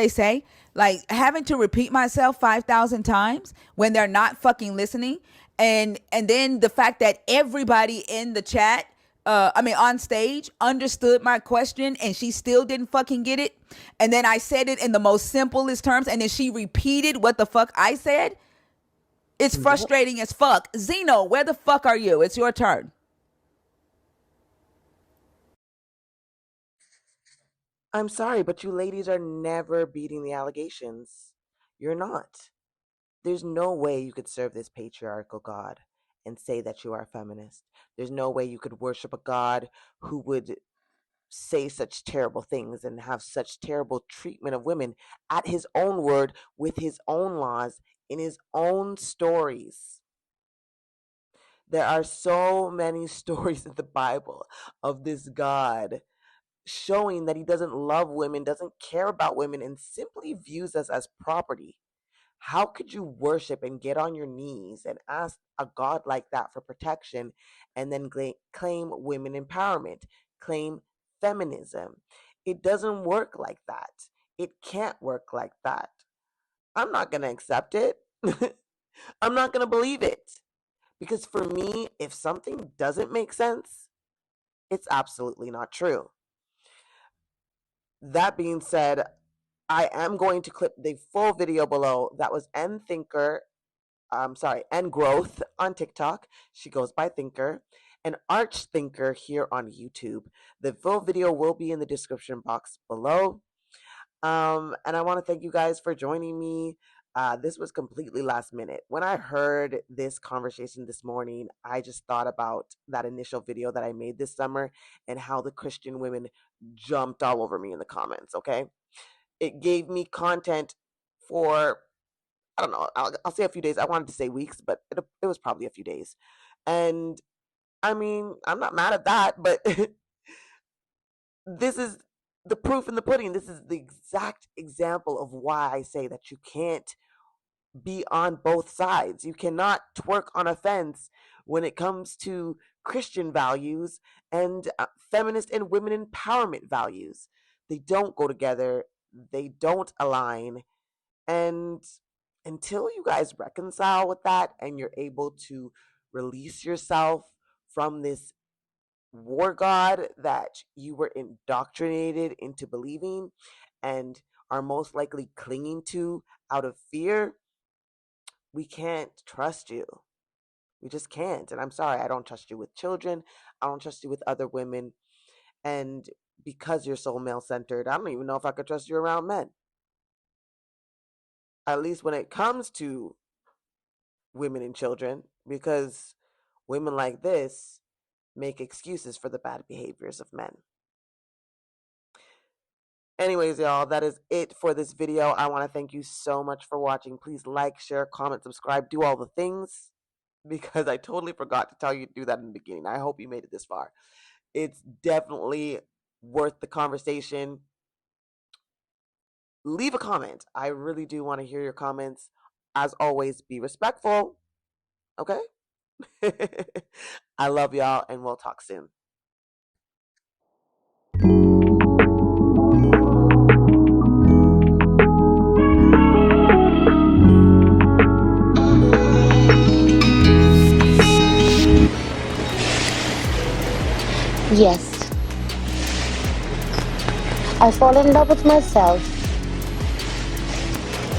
say. Like having to repeat myself 5,000 times when they're not fucking listening, and then the fact that everybody in the chat, on stage, understood my question and she still didn't fucking get it, and then I said it in the most simplest terms, and then she repeated what the fuck I said. It's Yep. frustrating as fuck. Zeno, where the fuck are you? It's your turn. I'm sorry, but you ladies are never beating the allegations. You're not. There's no way you could serve this patriarchal God and say that you are a feminist. There's no way you could worship a God who would say such terrible things and have such terrible treatment of women at his own word, with his own laws, in his own stories. There are so many stories in the Bible of this God showing that he doesn't love women, doesn't care about women, and simply views us as property. How could you worship and get on your knees and ask a God like that for protection and then claim women empowerment, claim feminism? It doesn't work like that. It can't work like that. I'm not going to accept it. I'm not going to believe it. Because for me, if something doesn't make sense, it's absolutely not true. That being said, I am going to clip the full video below. That was N Growth on TikTok. She goes by Thinker. And Arch Thinker here on YouTube. The full video will be in the description box below. And I want to thank you guys for joining me. This was completely last minute. When I heard this conversation this morning, I just thought about that initial video that I made this summer and how the Christian women jumped all over me in the comments, okay? It gave me content for, I don't know, I'll say a few days. I wanted to say weeks, but it was probably a few days. And I mean, I'm not mad at that, but this is the proof in the pudding. This is the exact example of why I say that you can't be on both sides. You cannot twerk on a fence when it comes to Christian values and feminist and women empowerment values. They don't go together. They don't align. And until you guys reconcile with that and you're able to release yourself from this war god that you were indoctrinated into believing and are most likely clinging to out of fear, we can't trust you. We just can't. And I'm sorry, I don't trust you with children. I don't trust you with other women. And because you're so male centered, I don't even know if I could trust you around men. At least when it comes to women and children, because women like this make excuses for the bad behaviors of men. Anyways, y'all, that is it for this video. I want to thank you so much for watching. Please like, share, comment, subscribe, do all the things, because I totally forgot to tell you to do that in the beginning. I hope you made it this far. It's definitely worth the conversation. Leave a comment. I really do want to hear your comments. As always, be respectful. Okay? I love y'all, and we'll talk soon. Yes. I fall in love with myself,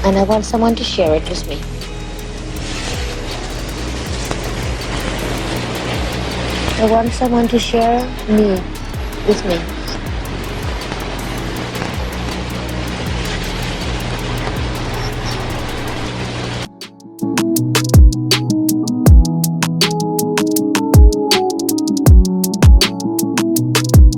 and I want someone to share it with me. I want someone to share me with me.